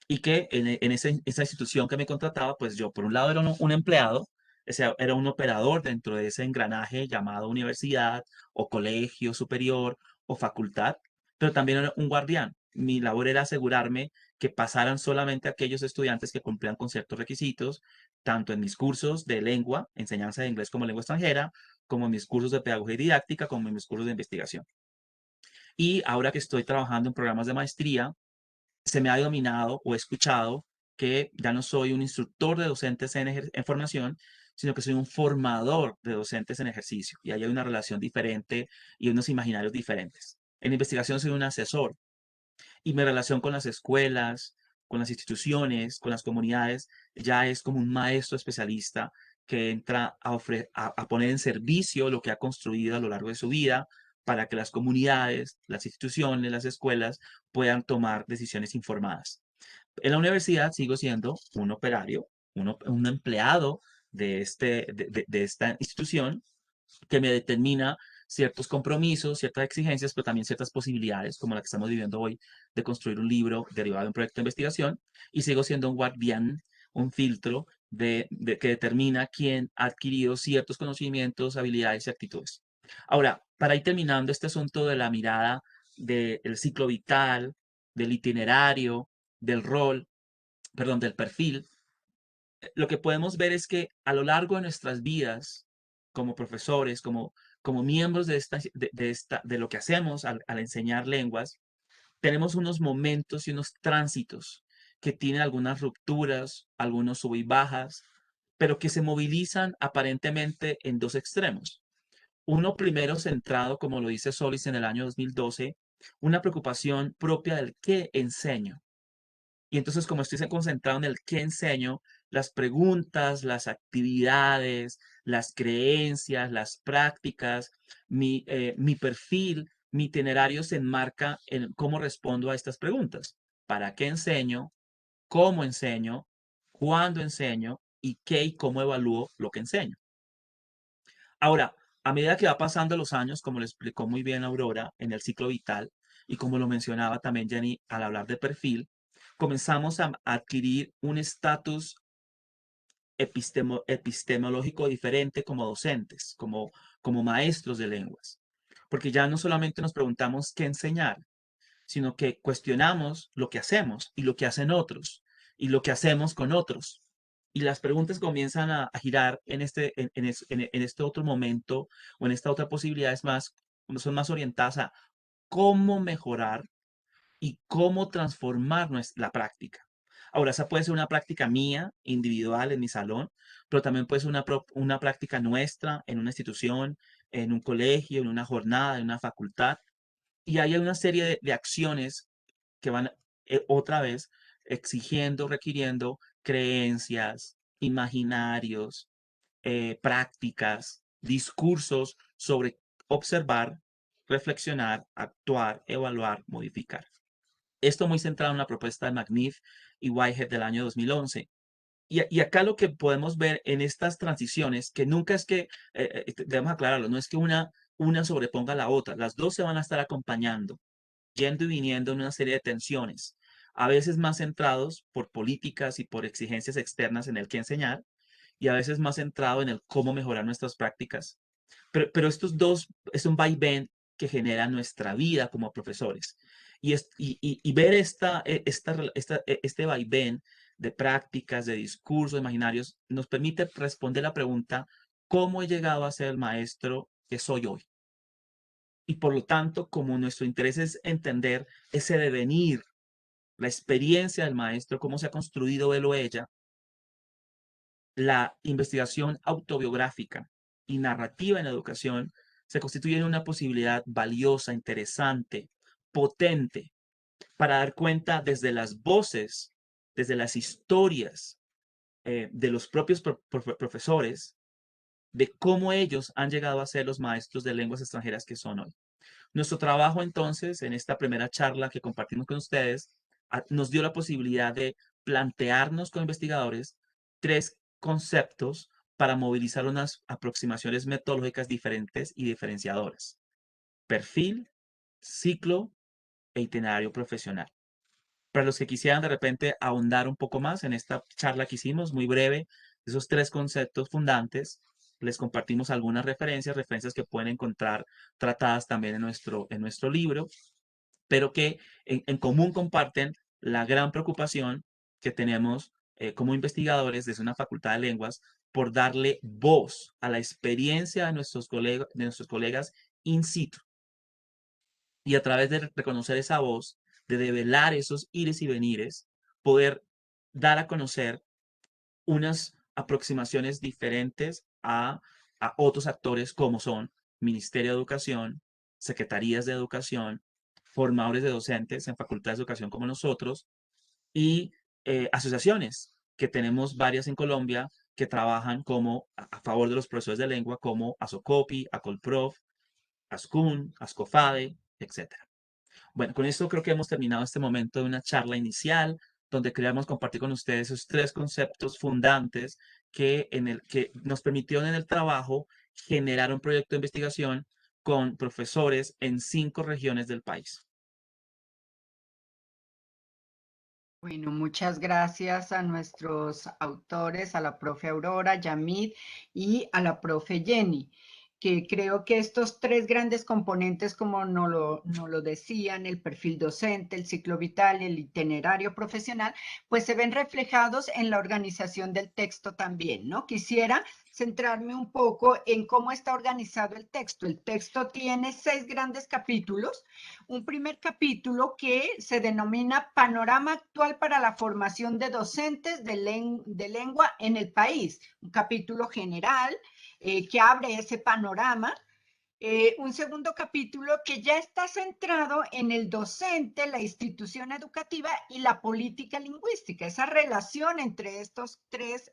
F: y que esa institución que me contrataba, pues yo por un lado era un empleado, o sea, era un operador dentro de ese engranaje llamado universidad o colegio superior o facultad, pero también era un guardián. Mi labor era asegurarme que pasaran solamente aquellos estudiantes que cumplían con ciertos requisitos, tanto en mis cursos de lengua, enseñanza de inglés como lengua extranjera, como en mis cursos de pedagogía y didáctica, como en mis cursos de investigación. Y ahora que estoy trabajando en programas de maestría, se me ha dominado o escuchado que ya no soy un instructor de docentes en formación, sino que soy un formador de docentes en ejercicio. Y ahí hay una relación diferente y unos imaginarios diferentes. En investigación soy un asesor y mi relación con las escuelas, con las instituciones, con las comunidades, ya es como un maestro especialista que entra a poner en servicio lo que ha construido a lo largo de su vida para que las comunidades, las instituciones, las escuelas puedan tomar decisiones informadas. En la universidad sigo siendo un operario, un empleado de esta institución que me determina ciertos compromisos, ciertas exigencias, pero también ciertas posibilidades, como la que estamos viviendo hoy, de construir un libro derivado de un proyecto de investigación, y sigo siendo un guardián, un filtro que determina quién ha adquirido ciertos conocimientos, habilidades y actitudes. Ahora, para ir terminando este asunto de la mirada del ciclo vital, del itinerario, del rol, perdón, del perfil, lo que podemos ver es que a lo largo de nuestras vidas, como profesores, como miembros de lo que hacemos al enseñar lenguas, tenemos unos momentos y unos tránsitos que tienen algunas rupturas, algunos sub y bajas, pero que se movilizan aparentemente en dos extremos. Uno primero centrado, como lo dice Solis en el año 2012, una preocupación propia del qué enseño. Y entonces, como estoy concentrado en el qué enseño, las preguntas, las actividades, las creencias, las prácticas, mi perfil, mi itinerario se enmarca en cómo respondo a estas preguntas. ¿Para qué enseño? ¿Cómo enseño? ¿Cuándo enseño? ¿Y qué y cómo evalúo lo que enseño? Ahora, a medida que va pasando los años, como lo explicó muy bien Aurora en el ciclo vital, y como lo mencionaba también Jenny al hablar de perfil, comenzamos a adquirir un estatus epistemológico diferente como docentes, como maestros de lenguas. Porque ya no solamente nos preguntamos qué enseñar, sino que cuestionamos lo que hacemos y lo que hacen otros y lo que hacemos con otros. Y las preguntas comienzan a girar en este otro momento o en esta otra posibilidad, son más orientadas a cómo mejorar y cómo transformar la práctica. Ahora, esa puede ser una práctica mía, individual, en mi salón, pero también puede ser una práctica nuestra en una institución, en un colegio, en una jornada, en una facultad. Y hay una serie de acciones que van otra vez exigiendo, requiriendo creencias, imaginarios, prácticas, discursos sobre observar, reflexionar, actuar, evaluar, modificar. Esto muy centrado en una propuesta de McNiff y Whitehead del año 2011. Y acá lo que podemos ver en estas transiciones, que nunca es que, debemos aclararlo, no es que una sobreponga a la otra, las dos se van a estar acompañando, yendo y viniendo en una serie de tensiones, a veces más centrados por políticas y por exigencias externas en el que enseñar, y a veces más centrado en el cómo mejorar nuestras prácticas. Pero estos dos es un vaivén que genera nuestra vida como profesores. Y ver este vaivén de prácticas, de discursos imaginarios, nos permite responder la pregunta, ¿cómo he llegado a ser el maestro que soy hoy? Y por lo tanto, como nuestro interés es entender ese devenir, la experiencia del maestro, cómo se ha construido él o ella, la investigación autobiográfica y narrativa en la educación se constituyen una posibilidad valiosa, interesante, potente, para dar cuenta desde las voces, desde las historias de los propios profesores, de cómo ellos han llegado a ser los maestros de lenguas extranjeras que son hoy. Nuestro trabajo entonces, en esta primera charla que compartimos con ustedes, nos dio la posibilidad de plantearnos como investigadores 3 conceptos para movilizar unas aproximaciones metodológicas diferentes y diferenciadoras: perfil, ciclo e itinerario profesional. Para los que quisieran de repente ahondar un poco más en esta charla que hicimos, muy breve, esos 3 conceptos fundantes, les compartimos algunas referencias que pueden encontrar tratadas también en nuestro libro, pero que en común comparten la gran preocupación que tenemos como investigadores desde una facultad de lenguas por darle voz a la experiencia de nuestros colegas in situ. Y a través de reconocer esa voz, de develar esos ires y venires, poder dar a conocer unas aproximaciones diferentes a otros actores como son Ministerio de Educación, Secretarías de Educación, formadores de docentes en facultades de educación como nosotros y asociaciones, que tenemos varias en Colombia que trabajan como a favor de los profesores de lengua, como ASOCOPI, ACOLPROF, ASCUN, ASCOFADE, etc. Bueno, con esto creo que hemos terminado este momento de una charla inicial donde queríamos compartir con ustedes esos 3 conceptos fundantes que nos permitieron en el trabajo generar un proyecto de investigación con profesores en 5 regiones del país.
D: Bueno, muchas gracias a nuestros autores, a la profe Aurora, Yamid y a la profe Jenny, que creo que estos 3 grandes componentes, como nos lo decían, el perfil docente, el ciclo vital y el itinerario profesional, pues se ven reflejados en la organización del texto también, ¿no? Quisiera centrarme un poco en cómo está organizado el texto. El texto tiene 6 grandes capítulos. Un primer capítulo que se denomina Panorama actual para la formación de docentes de lengua en el país. Un capítulo general que abre ese panorama. Un segundo capítulo que ya está centrado en el docente, la institución educativa y la política lingüística, esa relación entre estos 3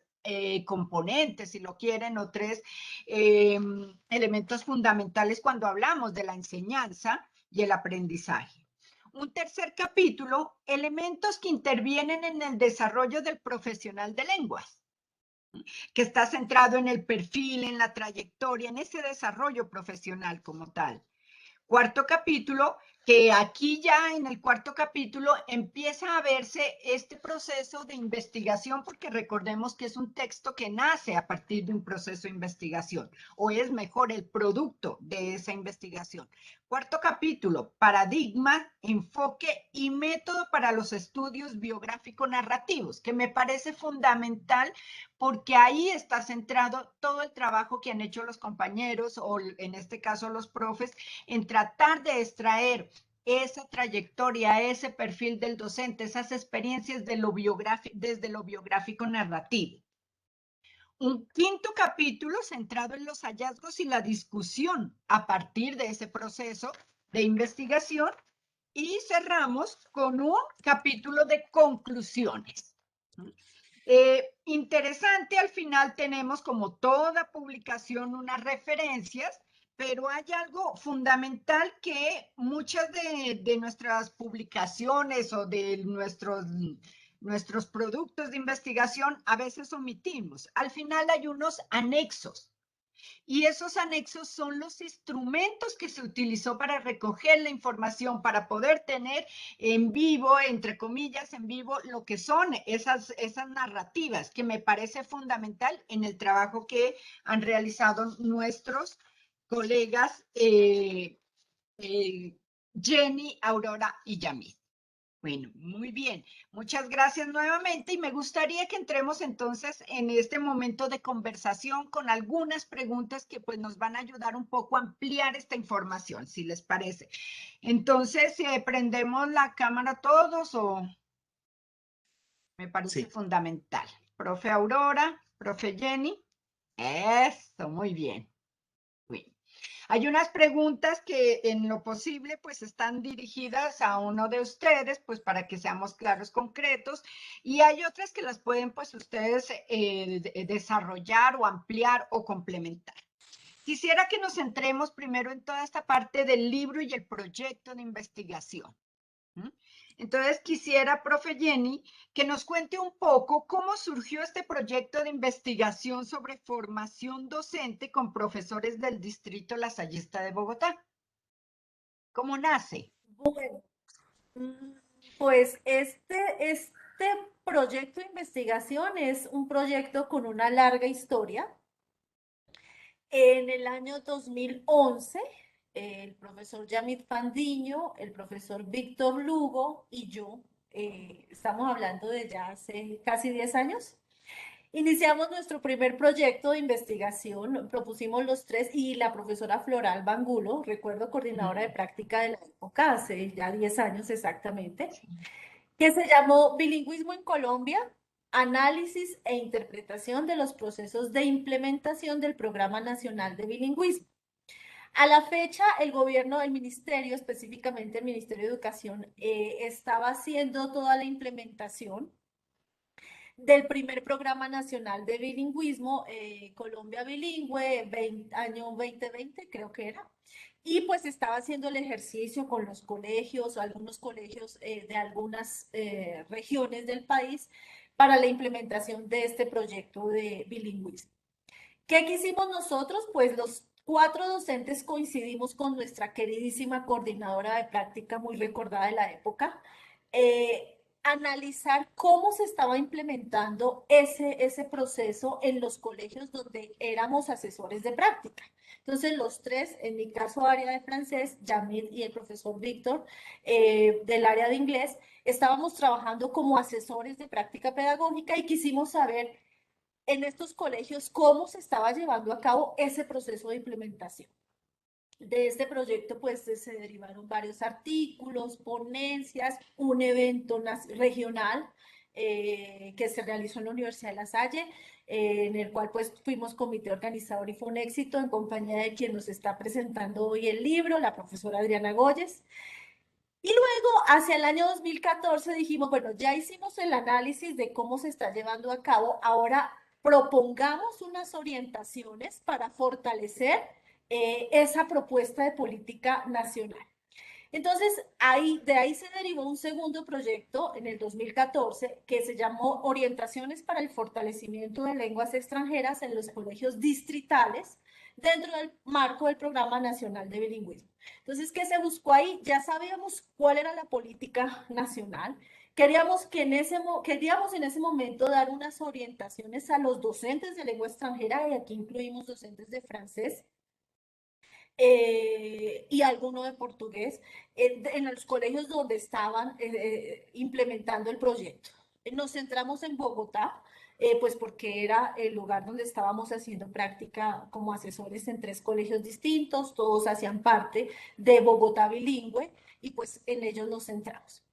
D: componentes, si lo quieren, o 3 elementos fundamentales cuando hablamos de la enseñanza y el aprendizaje. Un tercer capítulo, elementos que intervienen en el desarrollo del profesional de lenguas, que está centrado en el perfil, en la trayectoria, en ese desarrollo profesional como tal. Cuarto capítulo, que aquí ya en el cuarto capítulo empieza a verse este proceso de investigación, porque recordemos que es un texto que nace a partir de un proceso de investigación, o es mejor el producto de esa investigación. Cuarto capítulo, paradigma, enfoque y método para los estudios biográfico-narrativos, que me parece fundamental porque ahí está centrado todo el trabajo que han hecho los compañeros, o en este caso los profes, en tratar de extraer esa trayectoria, ese perfil del docente, esas experiencias de desde lo biográfico narrativo. Un quinto capítulo centrado en los hallazgos y la discusión a partir de ese proceso de investigación, y cerramos con un capítulo de conclusiones. Interesante, al final tenemos, como toda publicación, unas referencias, pero hay algo fundamental que muchas de nuestras publicaciones o de nuestros productos de investigación a veces omitimos. Al final hay unos anexos. Y esos anexos son los instrumentos que se utilizó para recoger la información, para poder tener en vivo, entre comillas, en vivo, lo que son esas narrativas, que me parece fundamental en el trabajo que han realizado nuestros colegas Jenny, Aurora y Yamil. Bueno, muy bien. Muchas gracias nuevamente, y me gustaría que entremos entonces en este momento de conversación con algunas preguntas que pues nos van a ayudar un poco a ampliar esta información, si les parece. Entonces, ¿prendemos la cámara todos o...? Me parece
F: Sí.
D: fundamental. Profe Aurora, profe Jenny. Eso, muy bien. Bien. Hay unas preguntas que en lo posible pues están dirigidas a uno de ustedes, pues para que seamos claros, concretos, y hay otras que las pueden pues ustedes desarrollar o ampliar o complementar. Quisiera que nos centremos primero en toda esta parte del libro y el proyecto de investigación. Entonces quisiera, profe Jenny, que nos cuente un poco cómo surgió este proyecto de investigación sobre formación docente con profesores del Distrito Lasallista de Bogotá. ¿Cómo nace?
C: Bueno, pues este proyecto de investigación es un proyecto con una larga historia. En el año 2011, el profesor Yamit Fandiño, el profesor Víctor Lugo y yo, estamos hablando de ya hace casi 10 años, iniciamos nuestro primer proyecto de investigación, propusimos los tres, y la profesora Floral Bangulo, recuerdo, coordinadora de práctica de la época, hace ya 10 años exactamente, que se llamó Bilingüismo en Colombia, análisis e interpretación de los procesos de implementación del Programa Nacional de Bilingüismo. A la fecha, el gobierno, el ministerio, específicamente el Ministerio de Educación, estaba haciendo toda la implementación del primer Programa Nacional de Bilingüismo, Colombia Bilingüe, año 2020 creo que era, y pues estaba haciendo el ejercicio con los colegios, o algunos colegios de algunas regiones del país, para la implementación de este proyecto de bilingüismo. ¿Qué quisimos nosotros? Pues los 4 docentes coincidimos con nuestra queridísima coordinadora de práctica, muy recordada de la época, analizar cómo se estaba implementando ese proceso en los colegios donde éramos asesores de práctica. Entonces, los tres, en mi caso, área de francés, Yamil y el profesor Víctor, del área de inglés, estábamos trabajando como asesores de práctica pedagógica, y quisimos saber en estos colegios cómo se estaba llevando a cabo ese proceso de implementación. De este proyecto pues se derivaron varios artículos, ponencias, un evento regional que se realizó en la Universidad de La Salle, en el cual pues fuimos comité organizador, y fue un éxito, en compañía de quien nos está presentando hoy el libro, la profesora Adriana Goyes. Y luego, hacia el año 2014, dijimos, bueno, ya hicimos el análisis de cómo se está llevando a cabo, ahora propongamos unas orientaciones para fortalecer esa propuesta de política nacional. Entonces, de ahí se derivó un segundo proyecto en el 2014 que se llamó Orientaciones para el fortalecimiento de lenguas extranjeras en los colegios distritales, dentro del marco del Programa Nacional de Bilingüismo. Entonces, ¿qué se buscó ahí? Ya sabíamos cuál era la política nacional. Queríamos en ese momento dar unas orientaciones a los docentes de lengua extranjera, y aquí incluimos docentes de francés, y alguno de portugués, en los colegios donde estaban implementando el proyecto. Nos centramos en Bogotá, pues porque era el lugar donde estábamos haciendo práctica como asesores en 3 colegios distintos, todos hacían parte de Bogotá Bilingüe, y pues en ellos nos centramos.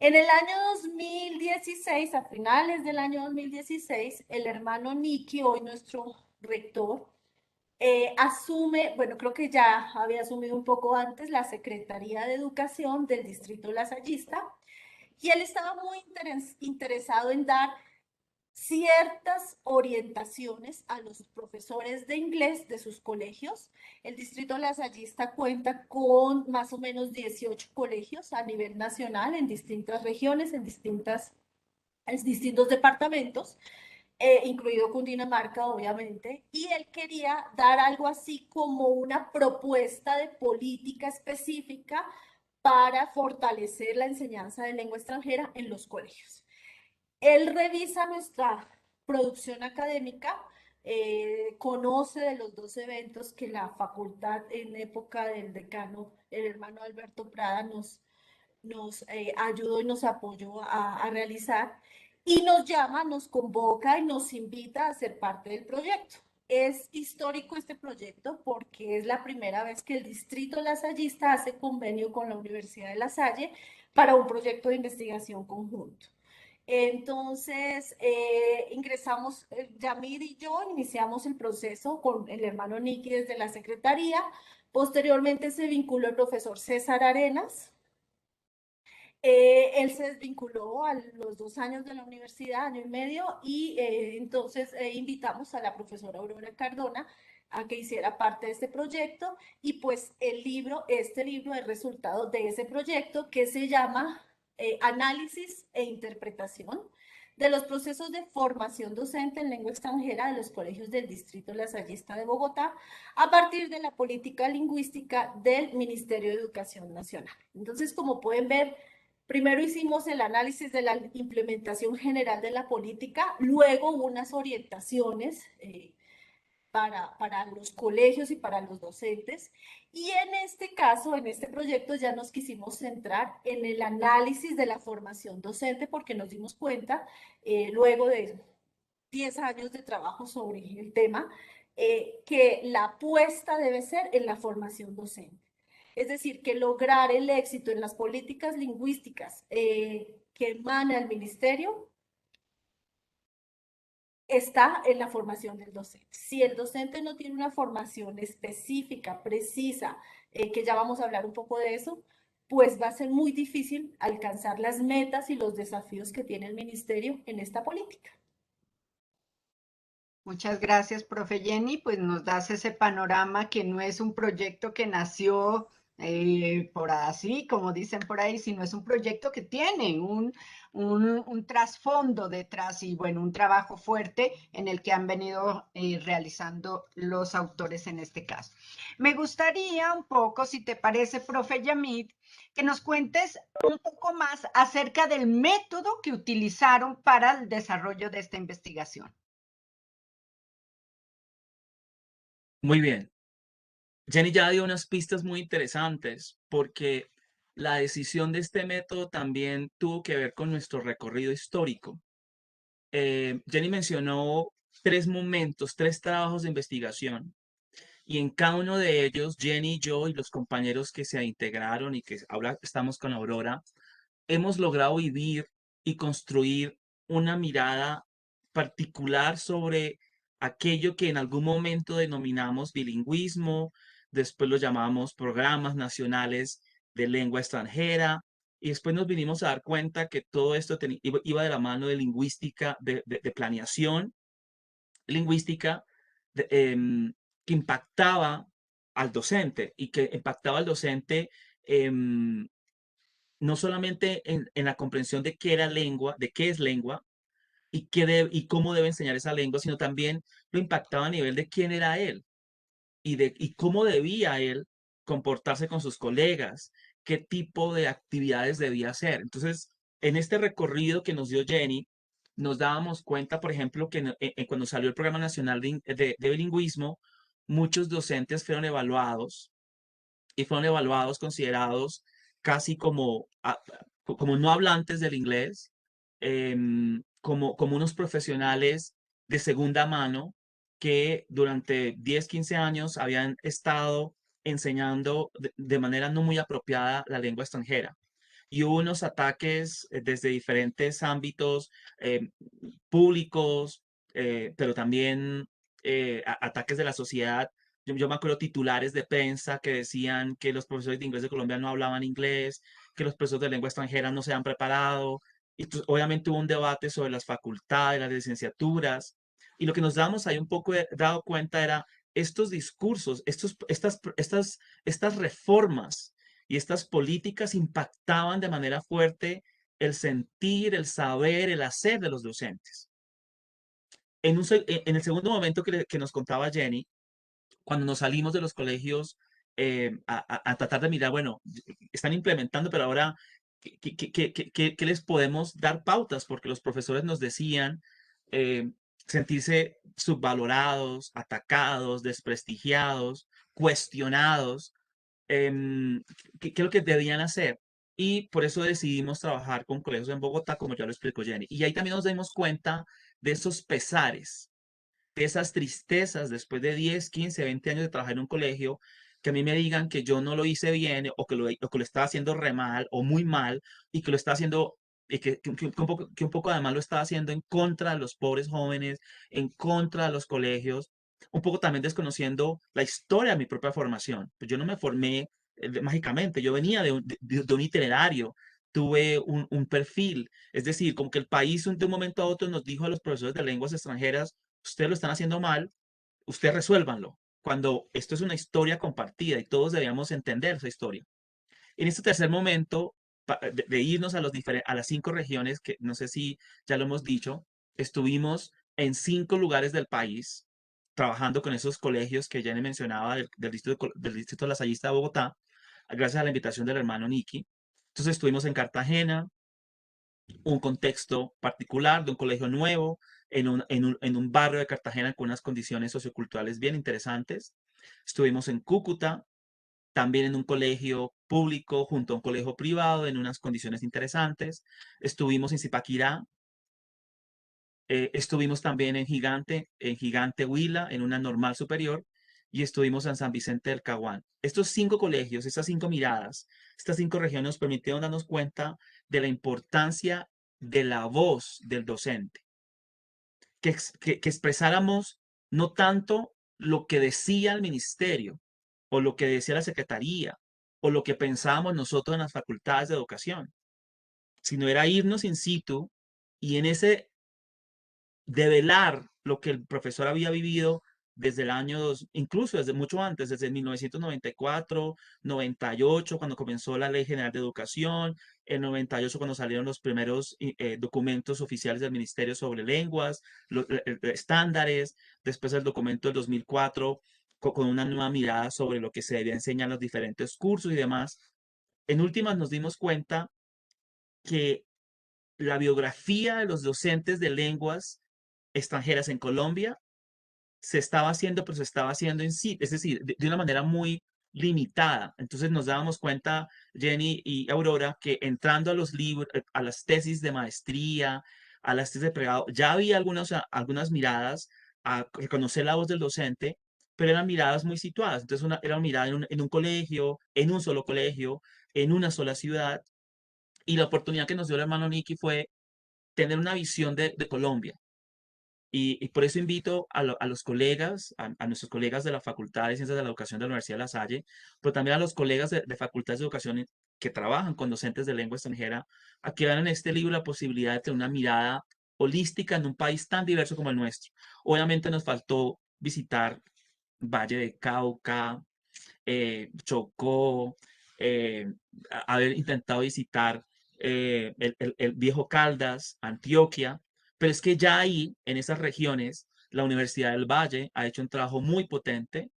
C: En el año 2016, a finales del año 2016, el hermano Nicky, hoy nuestro rector, asume, bueno, creo que ya había asumido un poco antes la Secretaría de Educación del Distrito Lasallista, y él estaba muy interesado en dar ciertas orientaciones a los profesores de inglés de sus colegios. El Distrito Lasallista cuenta con más o menos 18 colegios a nivel nacional en distintas regiones, en distintos departamentos, incluido Cundinamarca, obviamente, y él quería dar algo así como una propuesta de política específica para fortalecer la enseñanza de lengua extranjera en los colegios. Él revisa nuestra producción académica, conoce de los 2 eventos que la facultad en época del decano, el hermano Alberto Prada, nos ayudó y nos apoyó a realizar, y nos llama, nos convoca y nos invita a ser parte del proyecto. Es histórico este proyecto porque es la primera vez que el Distrito Lasallista hace convenio con la Universidad de La Salle para un proyecto de investigación conjunto. Entonces, ingresamos, Yamir y yo iniciamos el proceso con el hermano Nicky desde la Secretaría. Posteriormente se vinculó el profesor César Arenas. Él se desvinculó a los 2 años de la universidad, año y medio, y entonces invitamos a la profesora Aurora Cardona a que hiciera parte de este proyecto, y pues este libro es resultado de ese proyecto que se llama Análisis e Interpretación de los procesos de formación docente en lengua extranjera de los colegios del Distrito Lasallista de Bogotá, a partir de la política lingüística del Ministerio de Educación Nacional. Entonces, como pueden ver, primero hicimos el análisis de la implementación general de la política, luego unas orientaciones para los colegios y para los docentes, y en este caso, en este proyecto, ya nos quisimos centrar en el análisis de la formación docente, porque nos dimos cuenta, luego de 10 años de trabajo sobre el tema, que la apuesta debe ser en la formación docente. Es decir, que lograr el éxito en las políticas lingüísticas que emana el ministerio está en la formación del docente. Si el docente no tiene una formación específica, precisa, que ya vamos a hablar un poco de eso, pues va a ser muy difícil alcanzar las metas y los desafíos que tiene el ministerio en esta política.
D: Muchas gracias, profe Jenny. Pues nos das ese panorama que no es un proyecto que nació por así, como dicen por ahí, sino es un proyecto que tiene un trasfondo detrás y, bueno, un trabajo fuerte en el que han venido realizando los autores en este caso. Me gustaría un poco, si te parece, profe Yamid, que nos cuentes un poco más acerca del método que utilizaron para el desarrollo de esta investigación.
F: Muy bien. Jenny ya dio unas pistas muy interesantes porque la decisión de este método también tuvo que ver con nuestro recorrido histórico. Jenny mencionó 3 momentos, 3 trabajos de investigación, y en cada uno de ellos, Jenny, yo y los compañeros que se integraron y que ahora estamos con Aurora, hemos logrado vivir y construir una mirada particular sobre aquello que en algún momento denominamos bilingüismo, después lo llamamos programas nacionales de lengua extranjera, y después nos vinimos a dar cuenta que todo esto iba de la mano de lingüística, de planeación lingüística, que impactaba al docente y que impactaba al docente no solamente en la comprensión de qué era lengua, de qué es lengua y cómo debe enseñar esa lengua, sino también lo impactaba a nivel de quién era él. y cómo debía él comportarse con sus colegas, qué tipo de actividades debía hacer. Entonces, en este recorrido que nos dio Jenny, nos dábamos cuenta, por ejemplo, que cuando salió el Programa Nacional de Bilingüismo, muchos docentes fueron evaluados y fueron evaluados, considerados casi como no hablantes del inglés, como unos profesionales de segunda mano que durante 10, 15 años habían estado enseñando de manera no muy apropiada la lengua extranjera. Y hubo unos ataques desde diferentes ámbitos públicos, pero también ataques de la sociedad. Yo me acuerdo titulares de prensa que decían que los profesores de inglés de Colombia no hablaban inglés, que los profesores de lengua extranjera no se han preparado. Y pues, obviamente hubo un debate sobre las facultades, las licenciaturas. Y lo que nos damos ahí un poco dado cuenta era estos discursos, estas reformas y estas políticas impactaban de manera fuerte el sentir, el saber, el hacer de los docentes. En el segundo momento que nos contaba Jenny, cuando nos salimos de los colegios a tratar de mirar, bueno, están implementando, pero ahora, ¿qué les podemos dar pautas? Porque los profesores nos decían sentirse subvalorados, atacados, desprestigiados, cuestionados, qué es lo que debían hacer. Y por eso decidimos trabajar con colegios en Bogotá, como ya lo explicó Jenny. Y ahí también nos dimos cuenta de esos pesares, de esas tristezas después de 10, 15, 20 años de trabajar en un colegio, que a mí me digan que yo no lo hice bien o que lo estaba haciendo re mal o muy mal y que lo estaba haciendo y que un poco además lo estaba haciendo en contra de los pobres jóvenes, en contra de los colegios, un poco también desconociendo la historia de mi propia formación. Pues yo no me formé mágicamente, yo venía de un itinerario, tuve un perfil, es decir, como que el país de un momento a otro nos dijo a los profesores de lenguas extranjeras: ustedes lo están haciendo mal, ustedes resuélvanlo. Cuando esto es una historia compartida y todos debíamos entender esa historia. En este tercer momento, de irnos a las 5 regiones, que no sé si ya lo hemos dicho, estuvimos en 5 lugares del país trabajando con esos colegios que ya le mencionaba del distrito lasallista de Bogotá, gracias a la invitación del hermano Nicky. Entonces estuvimos en Cartagena, un contexto particular de un colegio nuevo en un barrio de Cartagena con unas condiciones socioculturales bien interesantes. Estuvimos en Cúcuta, también en un colegio público junto a un colegio privado en unas condiciones interesantes. Estuvimos en Zipaquirá, estuvimos también en Gigante Huila, en una normal superior, y estuvimos en San Vicente del Caguán. Estos 5 colegios, estas 5 miradas, estas 5 regiones nos permitieron darnos cuenta de la importancia de la voz del docente, que expresáramos no tanto lo que decía el ministerio o lo que decía la secretaría o lo que pensábamos nosotros en las facultades de educación, sino era irnos in situ y en ese develar lo que el profesor había vivido desde el año incluso desde mucho antes, desde 1994, 98, cuando comenzó la Ley General de Educación, en 98 cuando salieron los primeros documentos oficiales del Ministerio sobre lenguas, los estándares, después el documento del 2004 con una nueva mirada sobre lo que se debía enseñar en los diferentes cursos y demás. En últimas nos dimos cuenta que la biografía de los docentes de lenguas extranjeras en Colombia se estaba haciendo, pero se estaba haciendo en sí, es decir, de una manera muy limitada. Entonces nos dábamos cuenta, Jenny y Aurora, que entrando a los libros, a las tesis de maestría, a las tesis de pregrado, ya había algunas miradas a reconocer la voz del docente, pero eran miradas muy situadas. Entonces era una mirada en un colegio, en un solo colegio, en una sola ciudad. Y la oportunidad que nos dio el hermano Nicky fue tener una visión de Colombia. Y por eso invito a los colegas, a nuestros colegas de la Facultad de Ciencias de la Educación de la Universidad de La Salle, pero también a los colegas de facultades de educación que trabajan con docentes de lengua extranjera, a que vean en este libro la posibilidad de tener una mirada holística en un país tan diverso como el nuestro. Obviamente nos faltó visitar Valle de Cauca, Chocó, haber intentado visitar el viejo Caldas, Antioquia, pero es que ya ahí, en esas regiones, la Universidad del Valle ha hecho un trabajo muy potente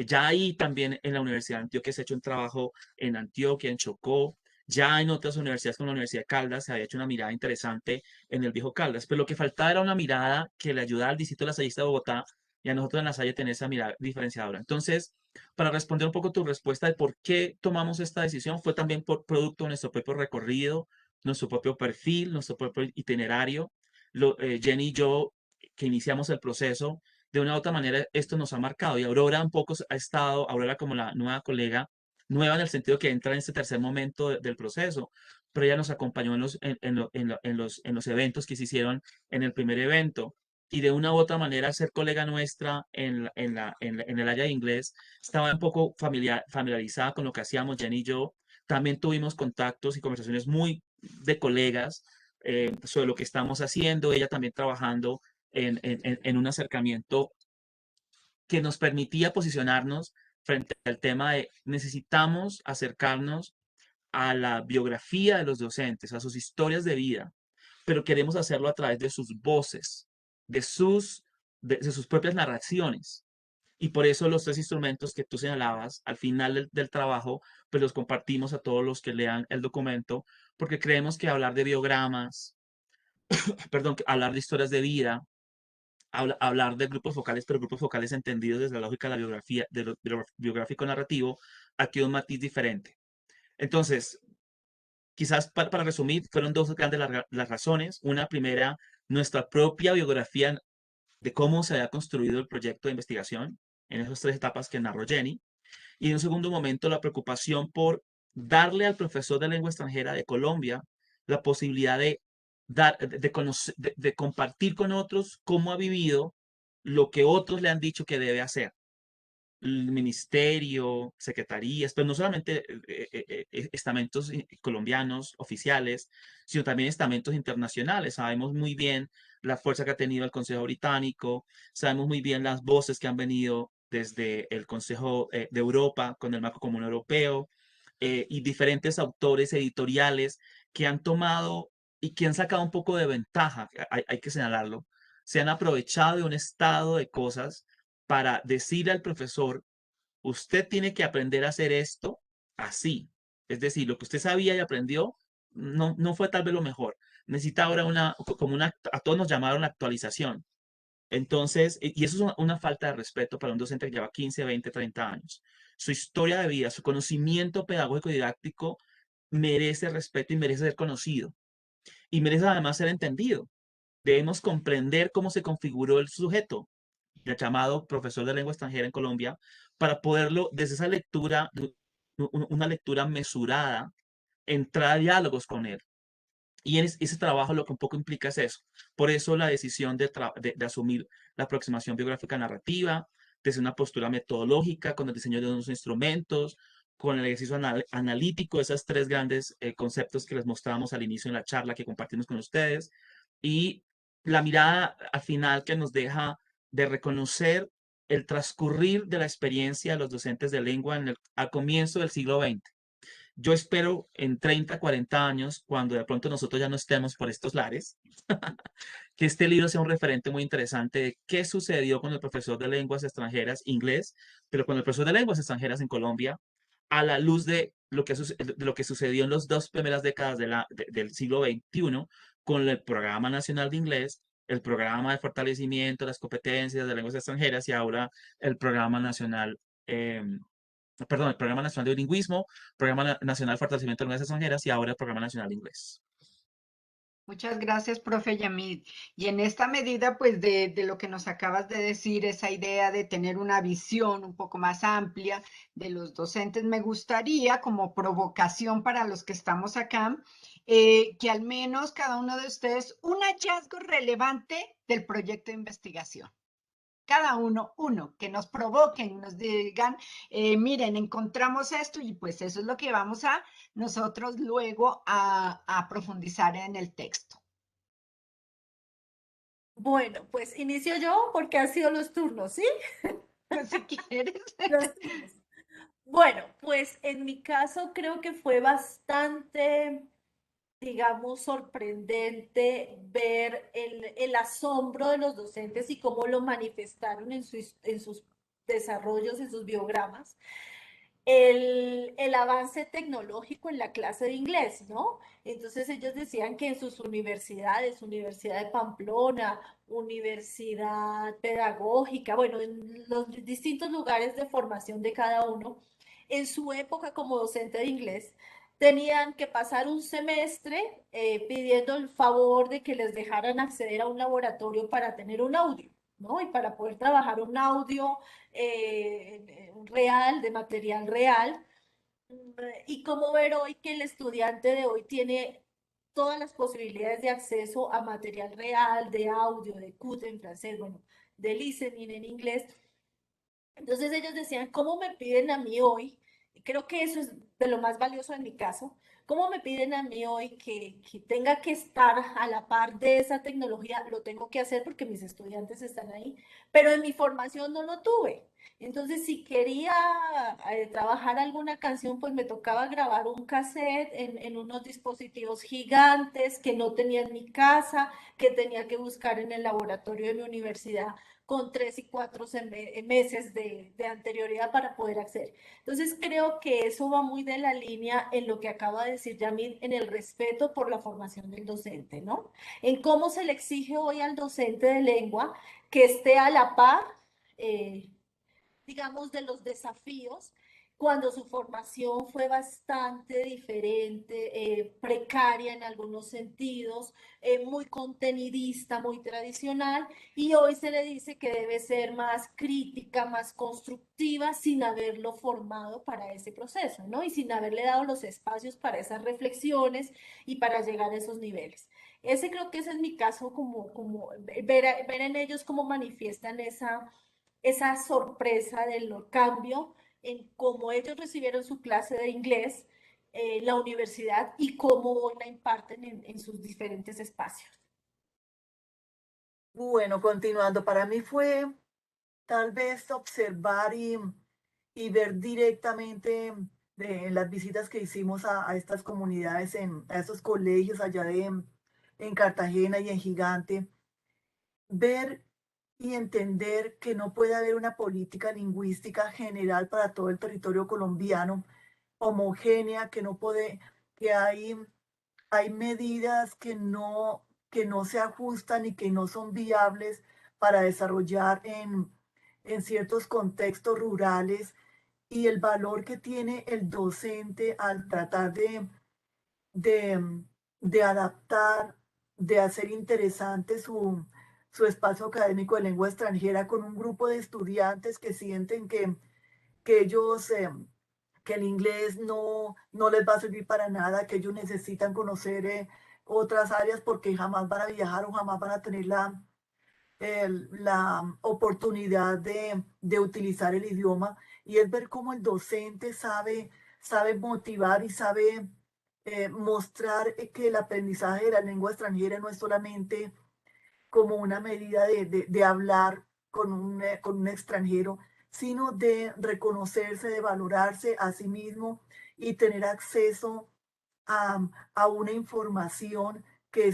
F: Ya ahí también en la Universidad de Antioquia se ha hecho un trabajo en Antioquia, en Chocó, ya en otras universidades como la Universidad de Caldas se había hecho una mirada interesante en el viejo Caldas, pero lo que faltaba era una mirada que le ayudara al Distrito Lasallista de Bogotá y a nosotros en La Salle tener esa mirada diferenciadora. Entonces, para responder un poco tu respuesta de por qué tomamos esta decisión, fue también por producto de nuestro propio recorrido, nuestro propio perfil, nuestro propio itinerario. Jenny y yo, que iniciamos el proceso, de una u otra manera esto nos ha marcado y Aurora un poco ha estado, Aurora como la nueva colega, nueva en el sentido que entra en este tercer momento del proceso, pero ella nos acompañó en los eventos que se hicieron en el primer evento y de una u otra manera ser colega nuestra en el área de inglés, estaba un poco familiarizada con lo que hacíamos Jenny y yo, también tuvimos contactos y conversaciones muy de colegas sobre lo que estamos haciendo, ella también trabajando en un acercamiento que nos permitía posicionarnos frente al tema de necesitamos acercarnos a la biografía de los docentes, a sus historias de vida, pero queremos hacerlo a través de sus voces, de sus propias narraciones. Y por eso los tres instrumentos que tú señalabas al final del trabajo, pues los compartimos a todos los que lean el documento, porque creemos que hablar de biogramas, perdón, hablar de historias de vida, hablar de grupos focales, pero grupos focales entendidos desde la lógica de la biografía, de lo biográfico narrativo, aquí un matiz diferente. Entonces, quizás para resumir, fueron dos grandes las razones. Una primera, nuestra propia biografía de cómo se había construido el proyecto de investigación en esas tres etapas que narró Jenny. Y en un segundo momento, la preocupación por darle al profesor de lengua extranjera de Colombia la posibilidad de, de compartir con otros cómo ha vivido lo que otros le han dicho que debe hacer. El ministerio, secretarías, pero no solamente estamentos colombianos oficiales, sino también estamentos internacionales. Sabemos muy bien la fuerza que ha tenido el Consejo Británico, sabemos muy bien las voces que han venido desde el Consejo de Europa con el Marco Común Europeo y diferentes autores editoriales que han tomado y que han sacado un poco de ventaja, hay que señalarlo, se han aprovechado de un estado de cosas para decir al profesor, usted tiene que aprender a hacer esto así. Es decir, lo que usted sabía y aprendió no fue tal vez lo mejor. Necesita ahora a todos nos llamaron actualización. Entonces, y eso es una falta de respeto para un docente que lleva 15, 20, 30 años. Su historia de vida, su conocimiento pedagógico y didáctico merece respeto y merece ser conocido. Y merece además ser entendido. Debemos comprender cómo se configuró el sujeto, el llamado profesor de lengua extranjera en Colombia, para poderlo, desde esa lectura, una lectura mesurada, entrar a diálogos con él. Y en ese trabajo lo que un poco implica es eso. Por eso la decisión de asumir la aproximación biográfica narrativa, desde una postura metodológica, con el diseño de unos instrumentos, con el ejercicio analítico, esos tres grandes conceptos que les mostrábamos al inicio en la charla que compartimos con ustedes, y la mirada al final que nos deja de reconocer el transcurrir de la experiencia de los docentes de lengua al comienzo del siglo XX. Yo espero en 30, 40 años, cuando de pronto nosotros ya no estemos por estos lares, que este libro sea un referente muy interesante de qué sucedió con el profesor de lenguas extranjeras, inglés, pero con el profesor de lenguas extranjeras en Colombia, a la luz de lo que sucedió en las dos primeras décadas del siglo XXI con el Programa Nacional de Inglés, el Programa de Fortalecimiento de las Competencias de Lenguas Extranjeras y ahora el Programa Nacional el Programa Nacional de Bilingüismo, Programa Nacional de Fortalecimiento de Lenguas Extranjeras y ahora el Programa Nacional de Inglés.
D: Muchas gracias, profe Yamid. Y en esta medida, pues, de lo que nos acabas de decir, esa idea de tener una visión un poco más amplia de los docentes, me gustaría, como provocación para los que estamos acá, que al menos cada uno de ustedes un hallazgo relevante del proyecto de investigación. Cada uno, que nos provoquen, nos digan, miren, encontramos esto y pues eso es lo que vamos a nosotros luego a profundizar en el texto.
C: Bueno, pues inicio yo porque han sido los turnos, ¿sí?
D: Si quieres.
C: Los turnos. Bueno, pues en mi caso creo que fue bastante, digamos, sorprendente ver el asombro de los docentes y cómo lo manifestaron en sus desarrollos, en sus biogramas, el avance tecnológico en la clase de inglés, ¿no? Entonces ellos decían que en sus universidades, Universidad de Pamplona, Universidad Pedagógica, bueno, en los distintos lugares de formación de cada uno, en su época como docente de inglés, tenían que pasar un semestre pidiendo el favor de que les dejaran acceder a un laboratorio para tener un audio, ¿no? Y para poder trabajar un audio real, de material real. Y cómo ver hoy que el estudiante de hoy tiene todas las posibilidades de acceso a material real, de audio, de CUT en francés, bueno, de listening en inglés. Entonces ellos decían, ¿cómo me piden a mí hoy? Creo que eso es de lo más valioso en mi caso. ¿Cómo me piden a mí hoy que tenga que estar a la par de esa tecnología? Lo tengo que hacer porque mis estudiantes están ahí, pero en mi formación no lo tuve. Entonces, si quería trabajar alguna canción, pues me tocaba grabar un cassette en unos dispositivos gigantes que no tenía en mi casa, que tenía que buscar en el laboratorio de mi universidad con 3 y 4 meses de anterioridad para poder acceder. Entonces creo que eso va muy de la línea en lo que acaba de decir Yamil, en el respeto por la formación del docente, ¿no? En cómo se le exige hoy al docente de lengua que esté a la par, eh, digamos, de los desafíos cuando su formación fue bastante diferente, precaria en algunos sentidos, muy contenidista, muy tradicional, y hoy se le dice que debe ser más crítica, más constructiva, sin haberlo formado para ese proceso, ¿no? Y sin haberle dado los espacios para esas reflexiones y para llegar a esos niveles. Ese creo que ese es mi caso, como ver en ellos cómo manifiestan esa sorpresa del cambio en cómo ellos recibieron su clase de inglés en la universidad y cómo hoy la imparten en sus diferentes espacios.
E: Bueno, continuando, para mí fue tal vez observar y ver directamente de las visitas que hicimos a estas comunidades, a estos colegios allá en Cartagena y en Gigante, ver y entender que no puede haber una política lingüística general para todo el territorio colombiano, homogénea, que no puede, que hay medidas que no se ajustan y que no son viables para desarrollar en ciertos contextos rurales, y el valor que tiene el docente al tratar de, de adaptar, de hacer interesante su espacio académico de lengua extranjera con un grupo de estudiantes que sienten que ellos, que el inglés no les va a servir para nada, que ellos necesitan conocer otras áreas porque jamás van a viajar o jamás van a tener la oportunidad de utilizar el idioma. Y es ver cómo el docente sabe motivar y sabe mostrar que el aprendizaje de la lengua extranjera no es solamente como una medida de hablar con un extranjero, sino de reconocerse, de valorarse a sí mismo y tener acceso a una información que,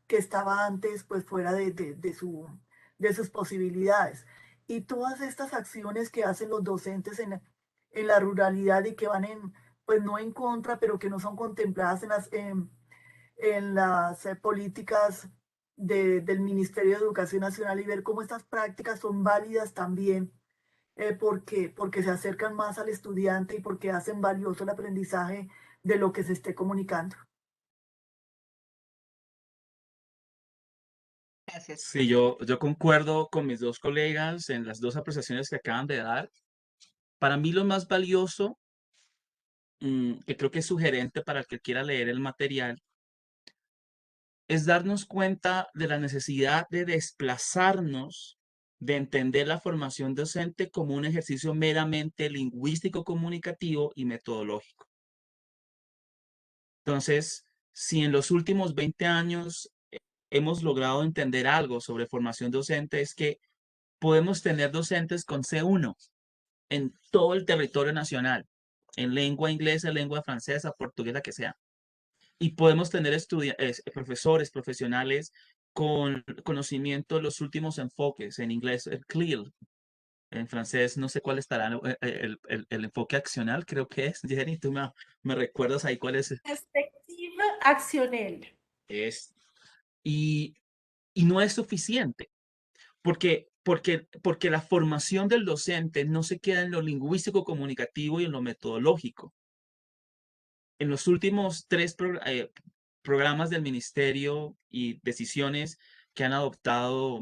E: que estaba antes pues fuera de sus posibilidades. Y todas estas acciones que hacen los docentes en la ruralidad y que van pues no en contra, pero que no son contempladas en las políticas del Ministerio de Educación Nacional, y ver cómo estas prácticas son válidas también, porque se acercan más al estudiante y porque hacen valioso el aprendizaje de lo que se esté comunicando.
D: Gracias.
F: Sí, yo concuerdo con mis dos colegas en las dos apreciaciones que acaban de dar. Para mí lo más valioso, que creo que es sugerente para el que quiera leer el material, es darnos cuenta de la necesidad de desplazarnos, de entender la formación docente como un ejercicio meramente lingüístico, comunicativo y metodológico. Entonces, si en los últimos 20 años hemos logrado entender algo sobre formación docente, es que podemos tener docentes con C1 en todo el territorio nacional, en lengua inglesa, lengua francesa, portuguesa, que sea. Y podemos tener profesores, profesionales con conocimiento de los últimos enfoques, en inglés, el CLIL, En francés no sé cuál estará el enfoque accional, creo que es. Jenny, tú me recuerdas ahí cuál es.
C: Perspectiva accional.
F: Es. Y, y no es suficiente, porque la formación del docente no se queda en lo lingüístico comunicativo y en lo metodológico. En los últimos 3 programas del ministerio y decisiones que han adoptado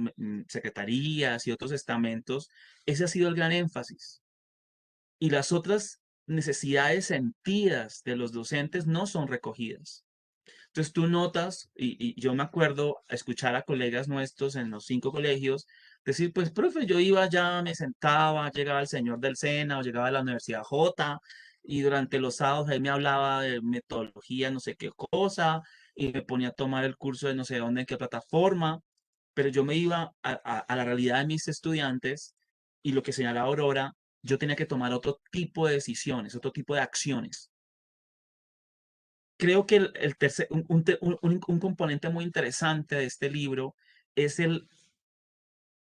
F: secretarías y otros estamentos, ese ha sido el gran énfasis. Y las otras necesidades sentidas de los docentes no son recogidas. Entonces tú notas, y yo me acuerdo escuchar a colegas nuestros en los 5 colegios decir, pues, profe, yo iba ya, me sentaba, llegaba el señor del SENA o llegaba a la Universidad J y durante los sábados él me hablaba de metodología, no sé qué cosa, y me ponía a tomar el curso de no sé dónde, en qué plataforma, pero yo me iba a la realidad de mis estudiantes y lo que señalaba Aurora, yo tenía que tomar otro tipo de decisiones, otro tipo de acciones. Creo que el tercer, un componente muy interesante de este libro es el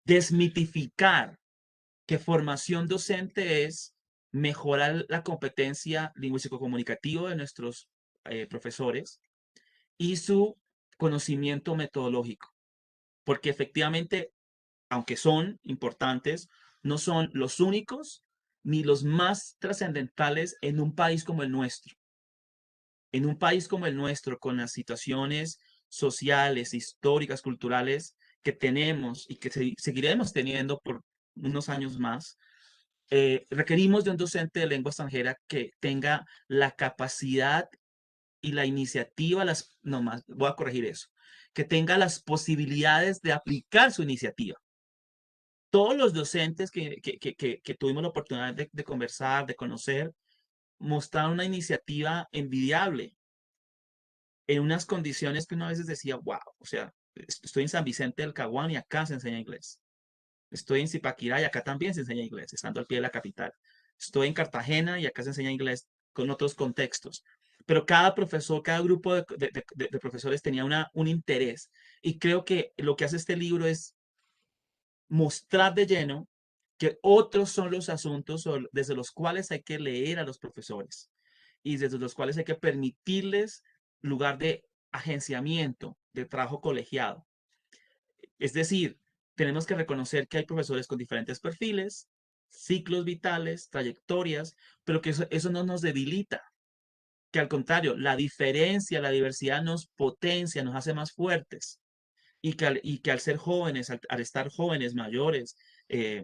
F: desmitificar que formación docente es mejorar la competencia lingüístico-comunicativa de nuestros profesores y su conocimiento metodológico, porque efectivamente, aunque son importantes, no son los únicos ni los más trascendentales en un país como el nuestro. En un país como el nuestro, con las situaciones sociales, históricas, culturales que tenemos y que seguiremos teniendo por unos años más, requerimos de un docente de lengua extranjera que tenga la capacidad y la iniciativa, no más, voy a corregir eso, que tenga las posibilidades de aplicar su iniciativa. Todos los docentes que tuvimos la oportunidad de conversar, de conocer, mostraron una iniciativa envidiable en unas condiciones que uno a veces decía, wow, o sea, estoy en San Vicente del Caguán y acá se enseña inglés. Estoy en Zipaquirá y acá también se enseña inglés, estando al pie de la capital. Estoy en Cartagena y acá se enseña inglés con otros contextos. Pero cada profesor, cada grupo de profesores tenía un interés. Y creo que lo que hace este libro es mostrar de lleno que otros son los asuntos desde los cuales hay que leer a los profesores y desde los cuales hay que permitirles lugar de agenciamiento, de trabajo colegiado. Es decir, tenemos que reconocer que hay profesores con diferentes perfiles, ciclos vitales, trayectorias, pero que eso no nos debilita, que al contrario, la diferencia, la diversidad nos potencia, nos hace más fuertes y que al ser jóvenes, al estar jóvenes, mayores,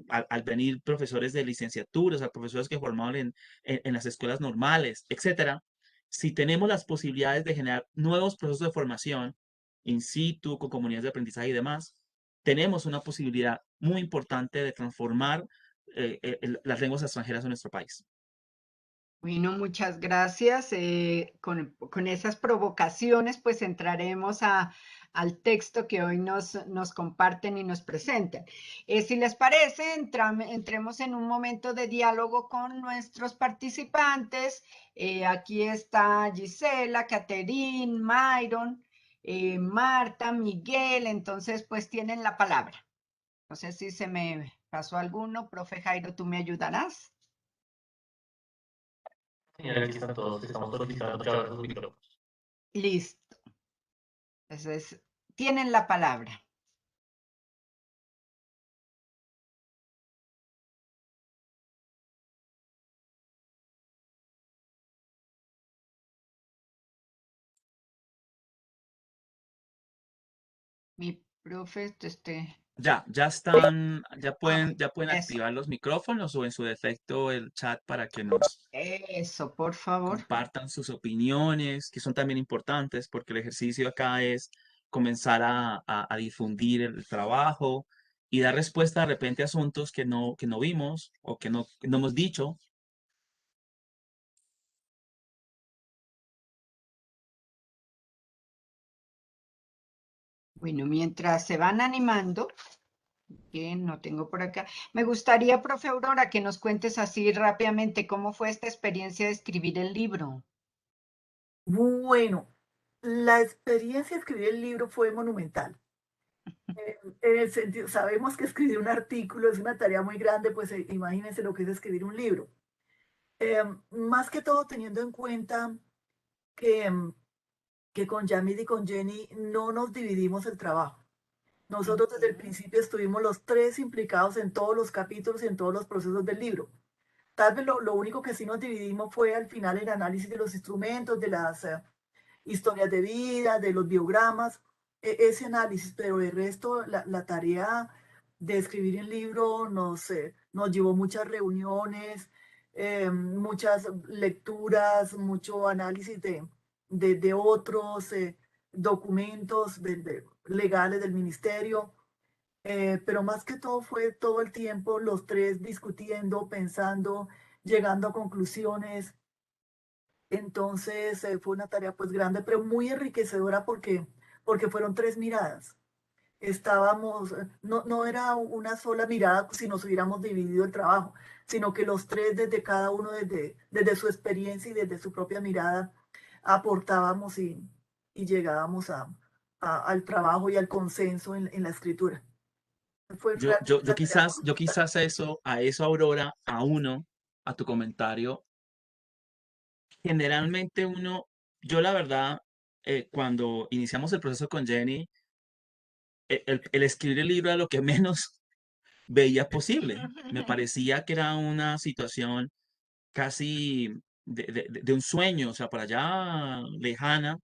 F: al venir profesores de licenciaturas, a profesores que formaron en las escuelas normales, etcétera, si tenemos las posibilidades de generar nuevos procesos de formación in situ, con comunidades de aprendizaje y demás, tenemos una posibilidad muy importante de transformar las lenguas extranjeras en nuestro país.
D: Bueno, muchas gracias. Con esas provocaciones, pues entraremos al texto que hoy nos comparten y nos presentan. Si les parece, entremos en un momento de diálogo con nuestros participantes. Aquí está Gisela, Caterine, Myron, Marta, Miguel. Entonces, pues tienen la palabra. No sé si se me pasó alguno. Profe Jairo, ¿tú me ayudarás?
A: Aquí están todos, estamos solicitando que abran sus micrófonos.
D: Listo. Entonces, tienen la palabra. Mi profe,
F: Ya pueden
D: eso,
F: activar los micrófonos o en su defecto el chat para que nos
D: eso, por favor.
F: compartan sus opiniones, que son también importantes, porque el ejercicio acá es comenzar a difundir el trabajo y dar respuesta de repente a asuntos que no vimos o que no hemos dicho.
D: Bueno, mientras se van animando, que no tengo por acá, me gustaría, profe Aurora, que nos cuentes así rápidamente cómo fue esta experiencia de escribir el libro.
E: Bueno, la experiencia de escribir el libro fue monumental. En el sentido, sabemos que escribir un artículo es una tarea muy grande, pues imagínense lo que es escribir un libro. Más que todo teniendo en cuenta que, que con Yamid y con Jenny no nos dividimos el trabajo. Nosotros desde el principio estuvimos los tres implicados en todos los capítulos y en todos los procesos del libro. Tal vez lo único que sí nos dividimos fue al final el análisis de los instrumentos, de las historias de vida, de los biogramas, ese análisis, pero el resto, la tarea de escribir el libro nos llevó muchas reuniones, muchas lecturas, mucho análisis de otros documentos legales del ministerio. Pero más que todo fue todo el tiempo los tres discutiendo, pensando, llegando a conclusiones. Entonces fue una tarea pues grande, pero muy enriquecedora porque fueron tres miradas. Estábamos, no era una sola mirada si nos hubiéramos dividido el trabajo, sino que los tres desde cada uno, desde su experiencia y desde su propia mirada, aportábamos y llegábamos al trabajo y al consenso en la escritura. Fue realmente
F: Yo
E: una tarea muy
F: yo
E: importante.
F: quizás a eso, Aurora, a tu comentario, generalmente yo la verdad, cuando iniciamos el proceso con Jenny, el escribir el libro era lo que menos veía posible. Me parecía que era una situación casi de un sueño, o sea, por allá lejana,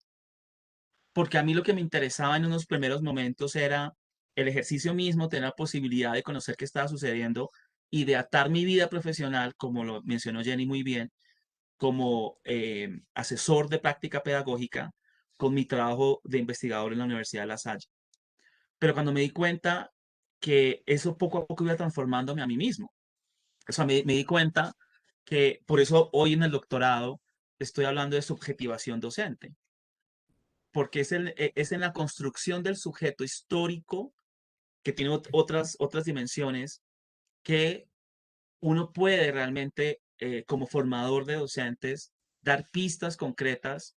F: porque a mí lo que me interesaba en unos primeros momentos era el ejercicio mismo, tener la posibilidad de conocer qué estaba sucediendo y de atar mi vida profesional, como lo mencionó Jenny muy bien, como asesor de práctica pedagógica con mi trabajo de investigador en la Universidad de La Salle. Pero cuando me di cuenta que eso poco a poco iba transformándome a mí mismo, o sea, me di cuenta que por eso hoy en el doctorado estoy hablando de subjetivación docente, porque es en la construcción del sujeto histórico que tiene otras dimensiones que uno puede realmente, como formador de docentes, dar pistas concretas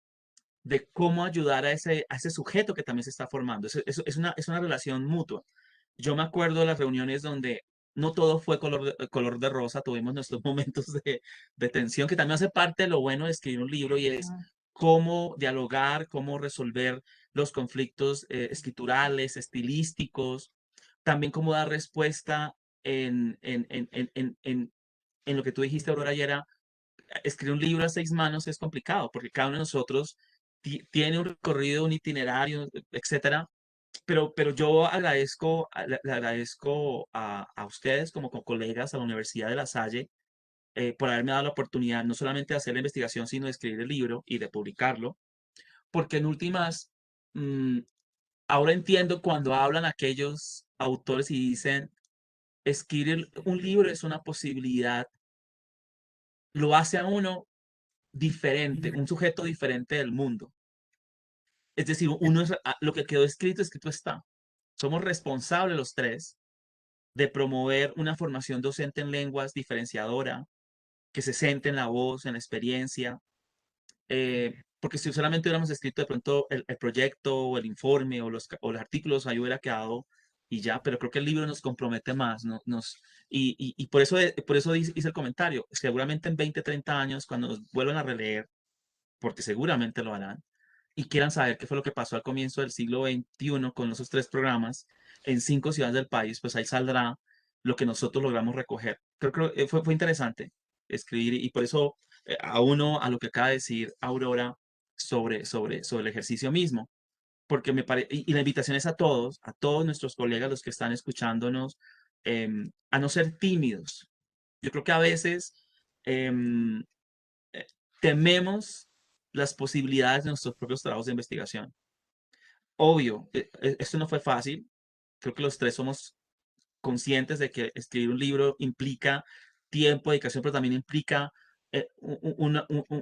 F: de cómo ayudar a ese sujeto que también se está formando. Es una relación mutua. Yo me acuerdo de las reuniones donde no todo fue color de rosa, tuvimos nuestros momentos de tensión, que también hace parte de lo bueno de escribir un libro y es cómo dialogar, cómo resolver los conflictos escriturales, estilísticos, también cómo dar respuesta en lo que tú dijiste, Aurora, ayer, escribir un libro a 6 manos es complicado porque cada uno de nosotros tiene un recorrido, un itinerario, etcétera. Pero yo agradezco, le agradezco a ustedes como colegas a la Universidad de La Salle por haberme dado la oportunidad no solamente de hacer la investigación, sino de escribir el libro y de publicarlo, porque en últimas, mm, ahora entiendo cuando hablan aquellos autores y dicen, escribir un libro es una posibilidad, lo hace a uno diferente, un sujeto diferente del mundo. Es decir, lo que quedó escrito está. Somos responsables los tres de promover una formación docente en lenguas diferenciadora, que se centre en la voz, en la experiencia, porque si solamente hubiéramos escrito de pronto el proyecto o el informe o los artículos, ahí hubiera quedado y ya, pero creo que el libro nos compromete más, y por eso hice el comentario, seguramente en 20, 30 años, cuando nos vuelvan a releer, porque seguramente lo harán, y quieran saber qué fue lo que pasó al comienzo del siglo XXI con esos 3 programas en 5 ciudades del país, pues ahí saldrá lo que nosotros logramos recoger. Creo que fue interesante escribir y por eso a lo que acaba de decir Aurora sobre el ejercicio mismo, porque me parece, y la invitación es a todos nuestros colegas, los que están escuchándonos, a no ser tímidos. Yo creo que a veces em, eh, tememos las posibilidades de nuestros propios trabajos de investigación. Obvio, esto no fue fácil. Creo que los tres somos conscientes de que escribir un libro implica tiempo, dedicación, pero también implica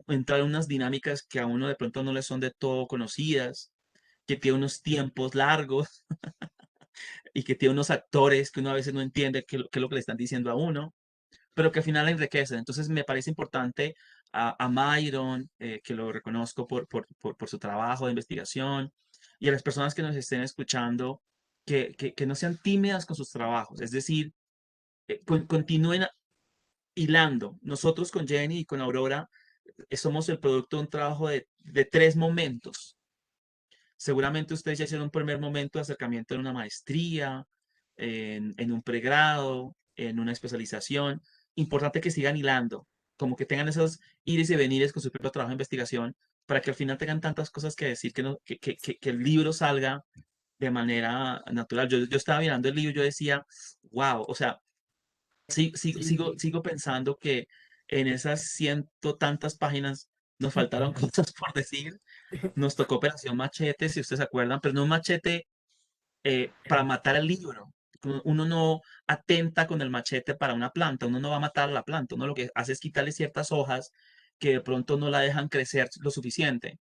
F: entrar en unas dinámicas que a uno de pronto no le son de todo conocidas, que tiene unos tiempos largos y que tiene unos actores que uno a veces no entiende qué es lo que le están diciendo a uno, pero que al final enriquecen. Entonces me parece importante a Myron, que lo reconozco por su trabajo de investigación, y a las personas que nos estén escuchando, que no sean tímidas con sus trabajos, es decir, continúen hilando. Nosotros con Jenny y con Aurora somos el producto de un trabajo de 3 momentos. Seguramente ustedes ya hicieron un primer momento de acercamiento en una maestría, en un pregrado, en una especialización. Importante que sigan hilando, como que tengan esos ires y venires con su propio trabajo de investigación, para que al final tengan tantas cosas que decir que, no, que el libro salga de manera natural. Yo estaba mirando el libro y yo decía, wow, o sea,
D: Sí.
F: sigo pensando que en esas ciento tantas páginas nos faltaron cosas por decir. Nos tocó Operación Machete, si ustedes se acuerdan, pero no un machete para matar el libro. Uno no atenta con el machete para una planta, uno no va a matar la planta, uno lo que hace es quitarle ciertas hojas que de pronto no la dejan crecer lo suficiente.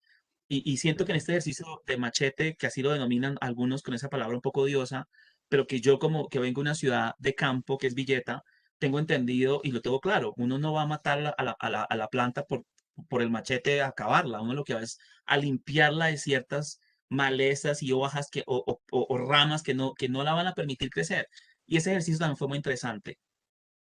F: Y siento que en este ejercicio de machete, que así lo denominan algunos con esa palabra un poco odiosa, pero que yo como que vengo de una ciudad de campo, que es Villeta, tengo entendido y lo tengo claro, uno no va a matar a la planta por el machete a acabarla, uno lo que va es a limpiarla de ciertas malezas y hojas o ramas que no la van a permitir crecer. Y ese ejercicio también fue muy interesante.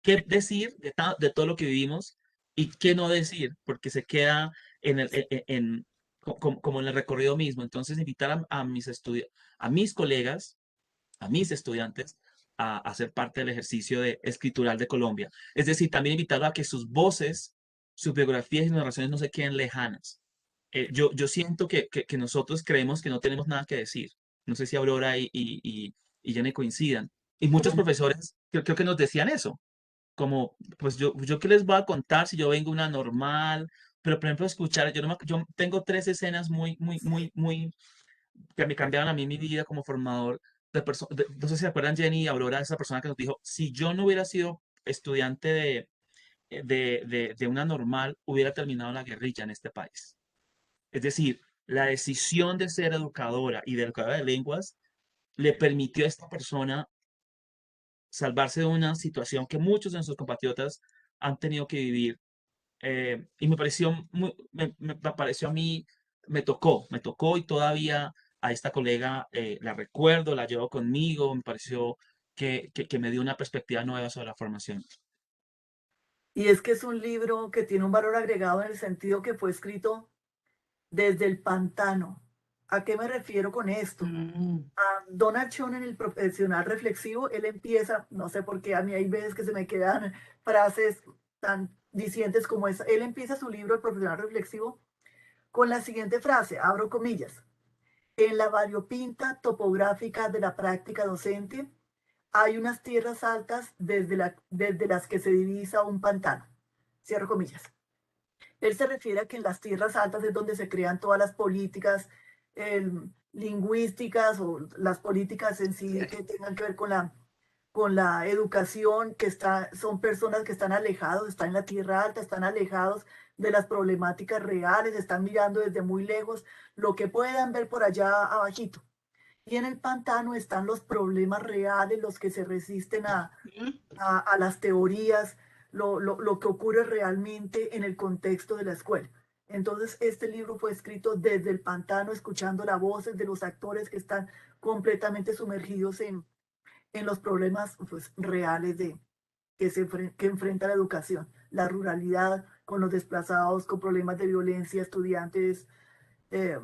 F: ¿Qué decir de todo lo que vivimos y qué no decir? Porque se queda en como en el recorrido mismo. Entonces, invitar a mis colegas, a mis estudiantes, a ser parte del ejercicio de escritural de Colombia. Es decir, también invitarlos a que sus voces, sus biografías y narraciones no se queden lejanas. Yo siento que nosotros creemos que no tenemos nada que decir. No sé si Aurora y Jenny coincidan. Y muchos profesores creo que nos decían eso como, pues yo qué les voy a contar si yo vengo una normal, pero por ejemplo escuchar, yo tengo 3 escenas muy, que me cambiaron a mí mi vida como formador no sé si se acuerdan Jenny y Aurora, esa persona que nos dijo, si yo no hubiera sido estudiante de una normal, hubiera terminado la guerrilla en este país. Es decir, la decisión de ser educadora y de educadora de lenguas le permitió a esta persona salvarse de una situación que muchos de nuestros compatriotas han tenido que vivir. Y me pareció, me pareció a mí, me tocó y todavía a esta colega la recuerdo, la llevo conmigo, me pareció que me dio una perspectiva nueva sobre la formación.
E: Y es que es un libro que tiene un valor agregado en el sentido que fue escrito desde el pantano. ¿A qué me refiero con esto?
D: Mm.
E: A Donald Schoen en El Profesional Reflexivo, él empieza, no sé por qué, a mí hay veces que se me quedan frases tan dicientes como esa. Él empieza su libro El Profesional Reflexivo con la siguiente frase, abro comillas. En la variopinta topográfica de la práctica docente hay unas tierras altas desde las que se divisa un pantano. Cierro comillas. Él se refiere a que en las tierras altas es donde se crean todas las políticas lingüísticas o las políticas en sí que tengan que ver con la educación, son personas que están alejados, están en la tierra alta, están alejados de las problemáticas reales, están mirando desde muy lejos lo que puedan ver por allá abajito. Y en el pantano están los problemas reales, los que se resisten a las teorías, lo que ocurre realmente en el contexto de la escuela. Entonces, este libro fue escrito desde el pantano, escuchando las voces de los actores que están completamente sumergidos en los problemas pues, reales que enfrenta la educación, la ruralidad, con los desplazados, con problemas de violencia, estudiantes eh,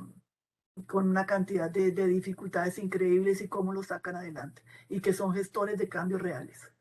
E: con una cantidad de dificultades increíbles y cómo lo sacan adelante y que son gestores de cambios reales.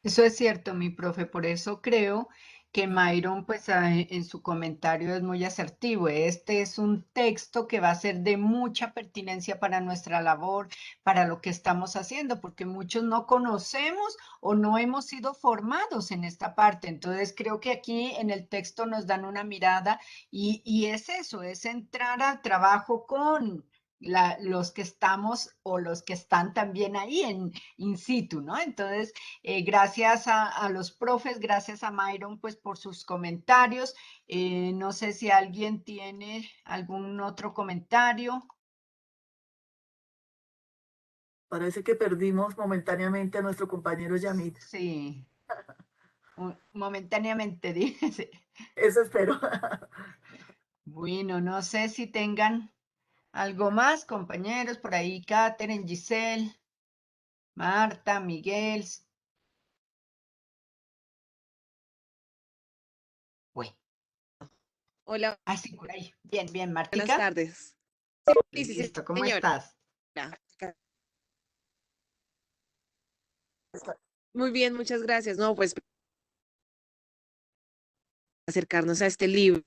D: Eso es cierto, mi profe, por eso creo que Myron, pues en su comentario es muy asertivo. Este es un texto que va a ser de mucha pertinencia para nuestra labor, para lo que estamos haciendo, porque muchos no conocemos o no hemos sido formados en esta parte. Entonces, creo que aquí en el texto nos dan una mirada y es eso, es entrar al trabajo con los que estamos o los que están también ahí en in situ, ¿no? Entonces, gracias a los profes, gracias a Myron, pues por sus comentarios. No sé si alguien tiene algún otro comentario.
E: Parece que perdimos momentáneamente a nuestro compañero Yamit.
D: Sí, momentáneamente, dice.
E: Eso espero.
D: Bueno, no sé si tengan ¿Algo más, compañeros? Por ahí, Katherine, Giselle, Marta, Miguel. Bueno,
G: Hola,
D: sí, por ahí. Bien, bien,
G: buenas
D: Martica.
G: tardes. Sí, sí,
D: Listo, ¿cómo
G: señora.
D: estás?
G: Muy bien, muchas gracias. No, pues acercarnos a este libro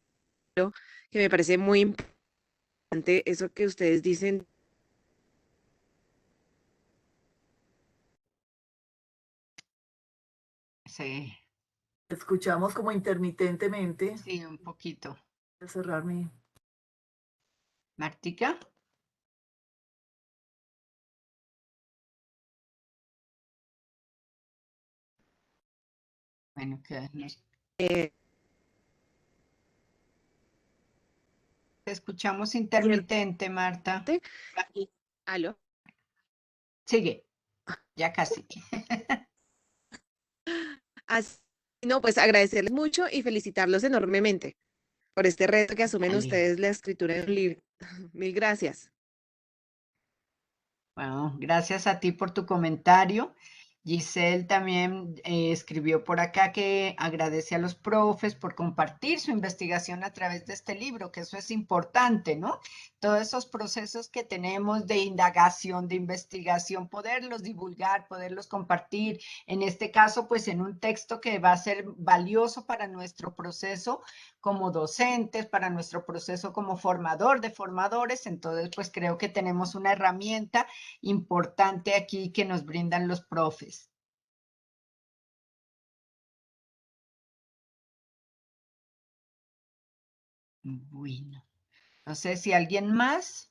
G: que me parece muy importante, eso que ustedes dicen.
D: Sí,
E: Escuchamos como intermitentemente.
D: sí, un poquito.
E: Voy a cerrar mi...
D: Martica. Bueno, que
G: eh,
D: te escuchamos intermitente, Marta.
G: y- ¿Aló?
D: Sigue, ya casi.
G: Así- no, pues agradecerles mucho y felicitarlos enormemente por este reto que asumen
D: Vale.
G: ustedes, la escritura de un libro. Mil gracias.
D: Bueno, gracias a ti por tu comentario. Giselle también escribió por acá que agradece a los profes por compartir su investigación a través de este libro, que eso es importante, ¿no? Todos esos procesos que tenemos de indagación, de investigación, poderlos divulgar, poderlos compartir, en este caso, pues en un texto que va a ser valioso para nuestro proceso como docentes, para nuestro proceso como formador de formadores. Entonces, pues creo que tenemos una herramienta importante aquí que nos brindan los profes. Bueno, no sé si alguien más.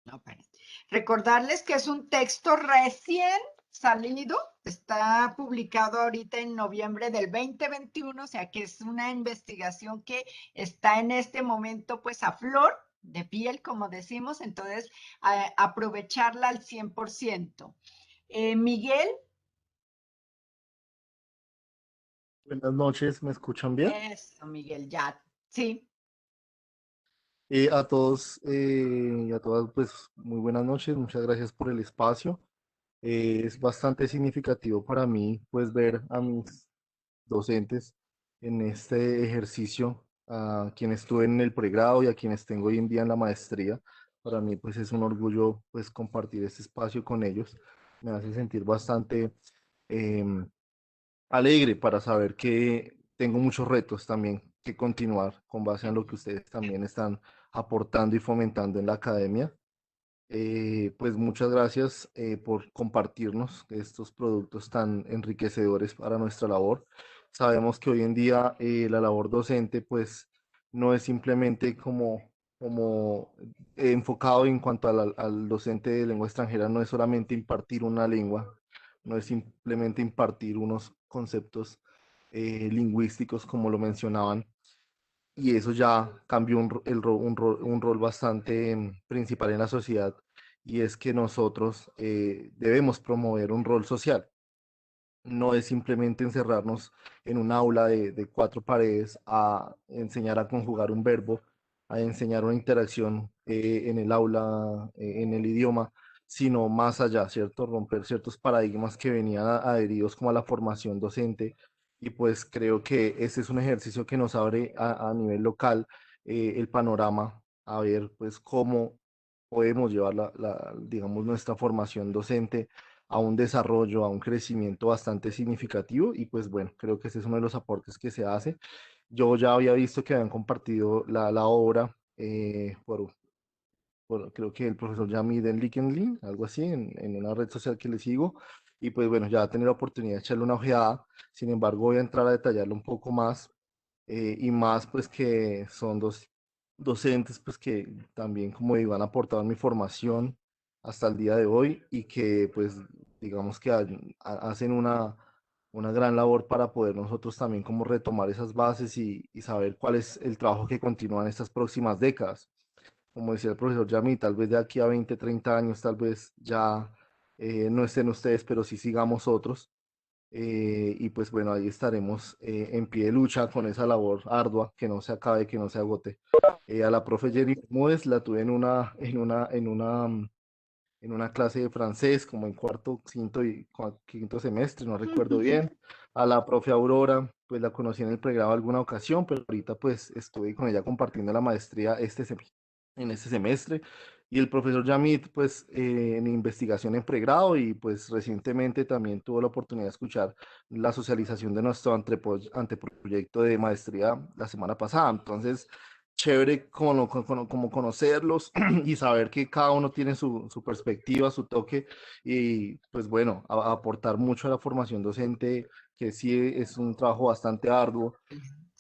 D: No, espérate. Recordarles que es un texto recién salido, está publicado ahorita en noviembre del 2021, o sea que es una investigación que está en este momento pues a flor de piel, como decimos, entonces aprovecharla al 100%. Miguel,
H: Buenas noches, ¿me escuchan bien?
D: eso, Miguel, ya, sí.
H: A todos y a todas, pues muy buenas noches, muchas gracias por el espacio. Es bastante significativo para mí, pues ver a mis docentes en este ejercicio, a quienes estuve en el pregrado y a quienes tengo hoy en día en la maestría. Para mí, pues es un orgullo, pues compartir este espacio con ellos. Me hace sentir bastante em, alegre para saber que tengo muchos retos también que continuar con base en lo que ustedes también están aportando y fomentando en la academia. Pues muchas gracias por compartirnos estos productos tan enriquecedores para nuestra labor. Sabemos que hoy en día la labor docente pues no es simplemente como enfocado en cuanto al docente de lengua extranjera, no es solamente impartir una lengua, no es simplemente impartir unos conceptos lingüísticos como lo mencionaban, y eso ya cambió un rol bastante principal en la sociedad, y es que nosotros debemos promover un rol social. No es simplemente encerrarnos en un aula de cuatro paredes a enseñar a conjugar un verbo, a enseñar una interacción en el aula, en el idioma, sino más allá, ¿cierto? Romper ciertos paradigmas que venían adheridos como a la formación docente. Y pues creo que ese es un ejercicio que nos abre a nivel local el panorama, a ver pues cómo podemos llevar digamos, nuestra formación docente a un desarrollo, a un crecimiento bastante significativo, y pues bueno, creo que ese es uno de los aportes que se hace. Yo ya había visto que habían compartido la obra creo que el profesor Jamiden Likenlin, algo así, en una red social que le sigo, y pues bueno, ya tener la oportunidad de echarle una ojeada. Sin embargo, voy a entrar a detallarlo un poco más, y más pues que son dos docentes pues que también, como digo, han aportado en mi formación hasta el día de hoy, y que pues digamos que hacen una gran labor para poder nosotros también como retomar esas bases y saber cuál es el trabajo que continúa en estas próximas décadas. Como decía el profesor Yami, tal vez de aquí a 20 30 años, tal vez ya no estén ustedes, pero sí sigamos otros. Y pues bueno, ahí estaremos en pie de lucha con esa labor ardua, que no se acabe, que no se agote. A la profe Jenny Bermúdez la tuve en una clase de francés, como en cuarto, quinto semestre, no recuerdo bien. A la profe Aurora, pues la conocí en el pregrado alguna ocasión, pero ahorita pues estuve con ella compartiendo la maestría en este semestre. Y el profesor Yamit, pues en investigación en pregrado, y pues recientemente también tuvo la oportunidad de escuchar la socialización de nuestro anteproyecto de maestría la semana pasada. Entonces, chévere como conocerlos y saber que cada uno tiene su perspectiva, su toque, y pues bueno, aportar mucho a la formación docente, que sí es un trabajo bastante arduo,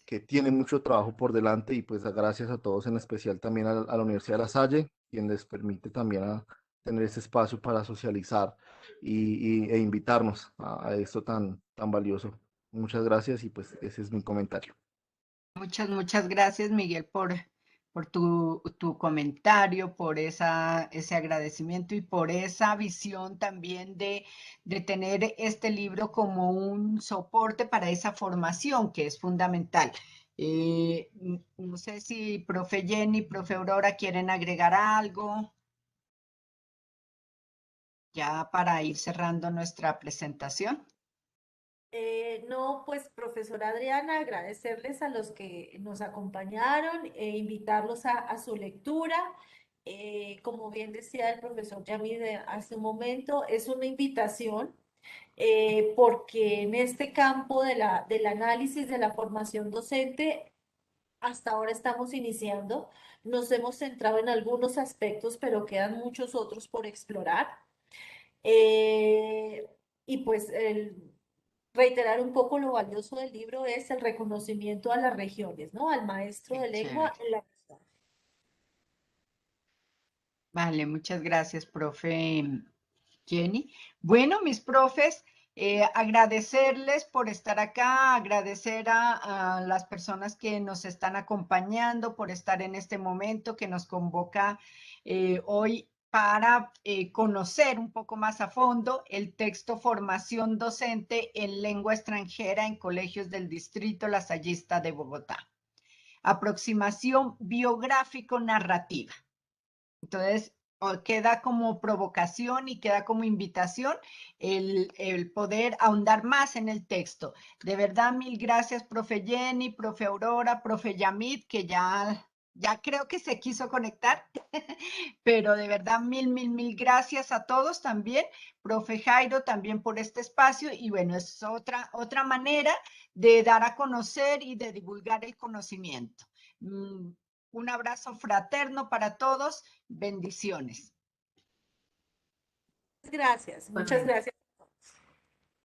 H: que tiene mucho trabajo por delante, y pues gracias a todos, en especial también a la Universidad de La Salle, quien les permite también tener ese espacio para socializar e invitarnos a esto tan valioso. Muchas gracias, y pues ese es mi comentario.
D: Muchas gracias, Miguel, por tu comentario, por ese agradecimiento y por esa visión también de tener este libro como un soporte para esa formación que es fundamental. No sé si profe Jenny, profe Aurora quieren agregar algo ya para ir cerrando nuestra presentación.
C: No, pues profesora Adriana, agradecerles a los que nos acompañaron e invitarlos a su lectura. Como bien decía el profesor Yamid hace un momento, es una invitación porque en este campo del análisis de la formación docente, hasta ahora estamos iniciando. Nos hemos centrado en algunos aspectos, pero quedan muchos otros por explorar. Eh, y pues reiterar un poco lo valioso del libro es el reconocimiento a las regiones, ¿no? Al maestro de
D: Qué
C: lengua
D: chévere.
C: en la región.
D: Vale, muchas gracias, profe Jenny. Bueno, mis profes, agradecerles por estar acá, agradecer a las personas que nos están acompañando, por estar en este momento que nos convoca hoy para conocer un poco más a fondo el texto Formación Docente en Lengua Extranjera en Colegios del Distrito Lasallista de Bogotá. Aproximación biográfico-narrativa. Entonces, queda como provocación y queda como invitación el poder ahondar más en el texto. De verdad, mil gracias, profe Jenny, profe Aurora, profe Yamit, que ya creo que se quiso conectar, pero de verdad, mil gracias a todos también. Profe Jairo, también por este espacio, y bueno, es otra manera de dar a conocer y de divulgar el conocimiento. Un abrazo fraterno para todos. Bendiciones.
C: Gracias, muchas gracias.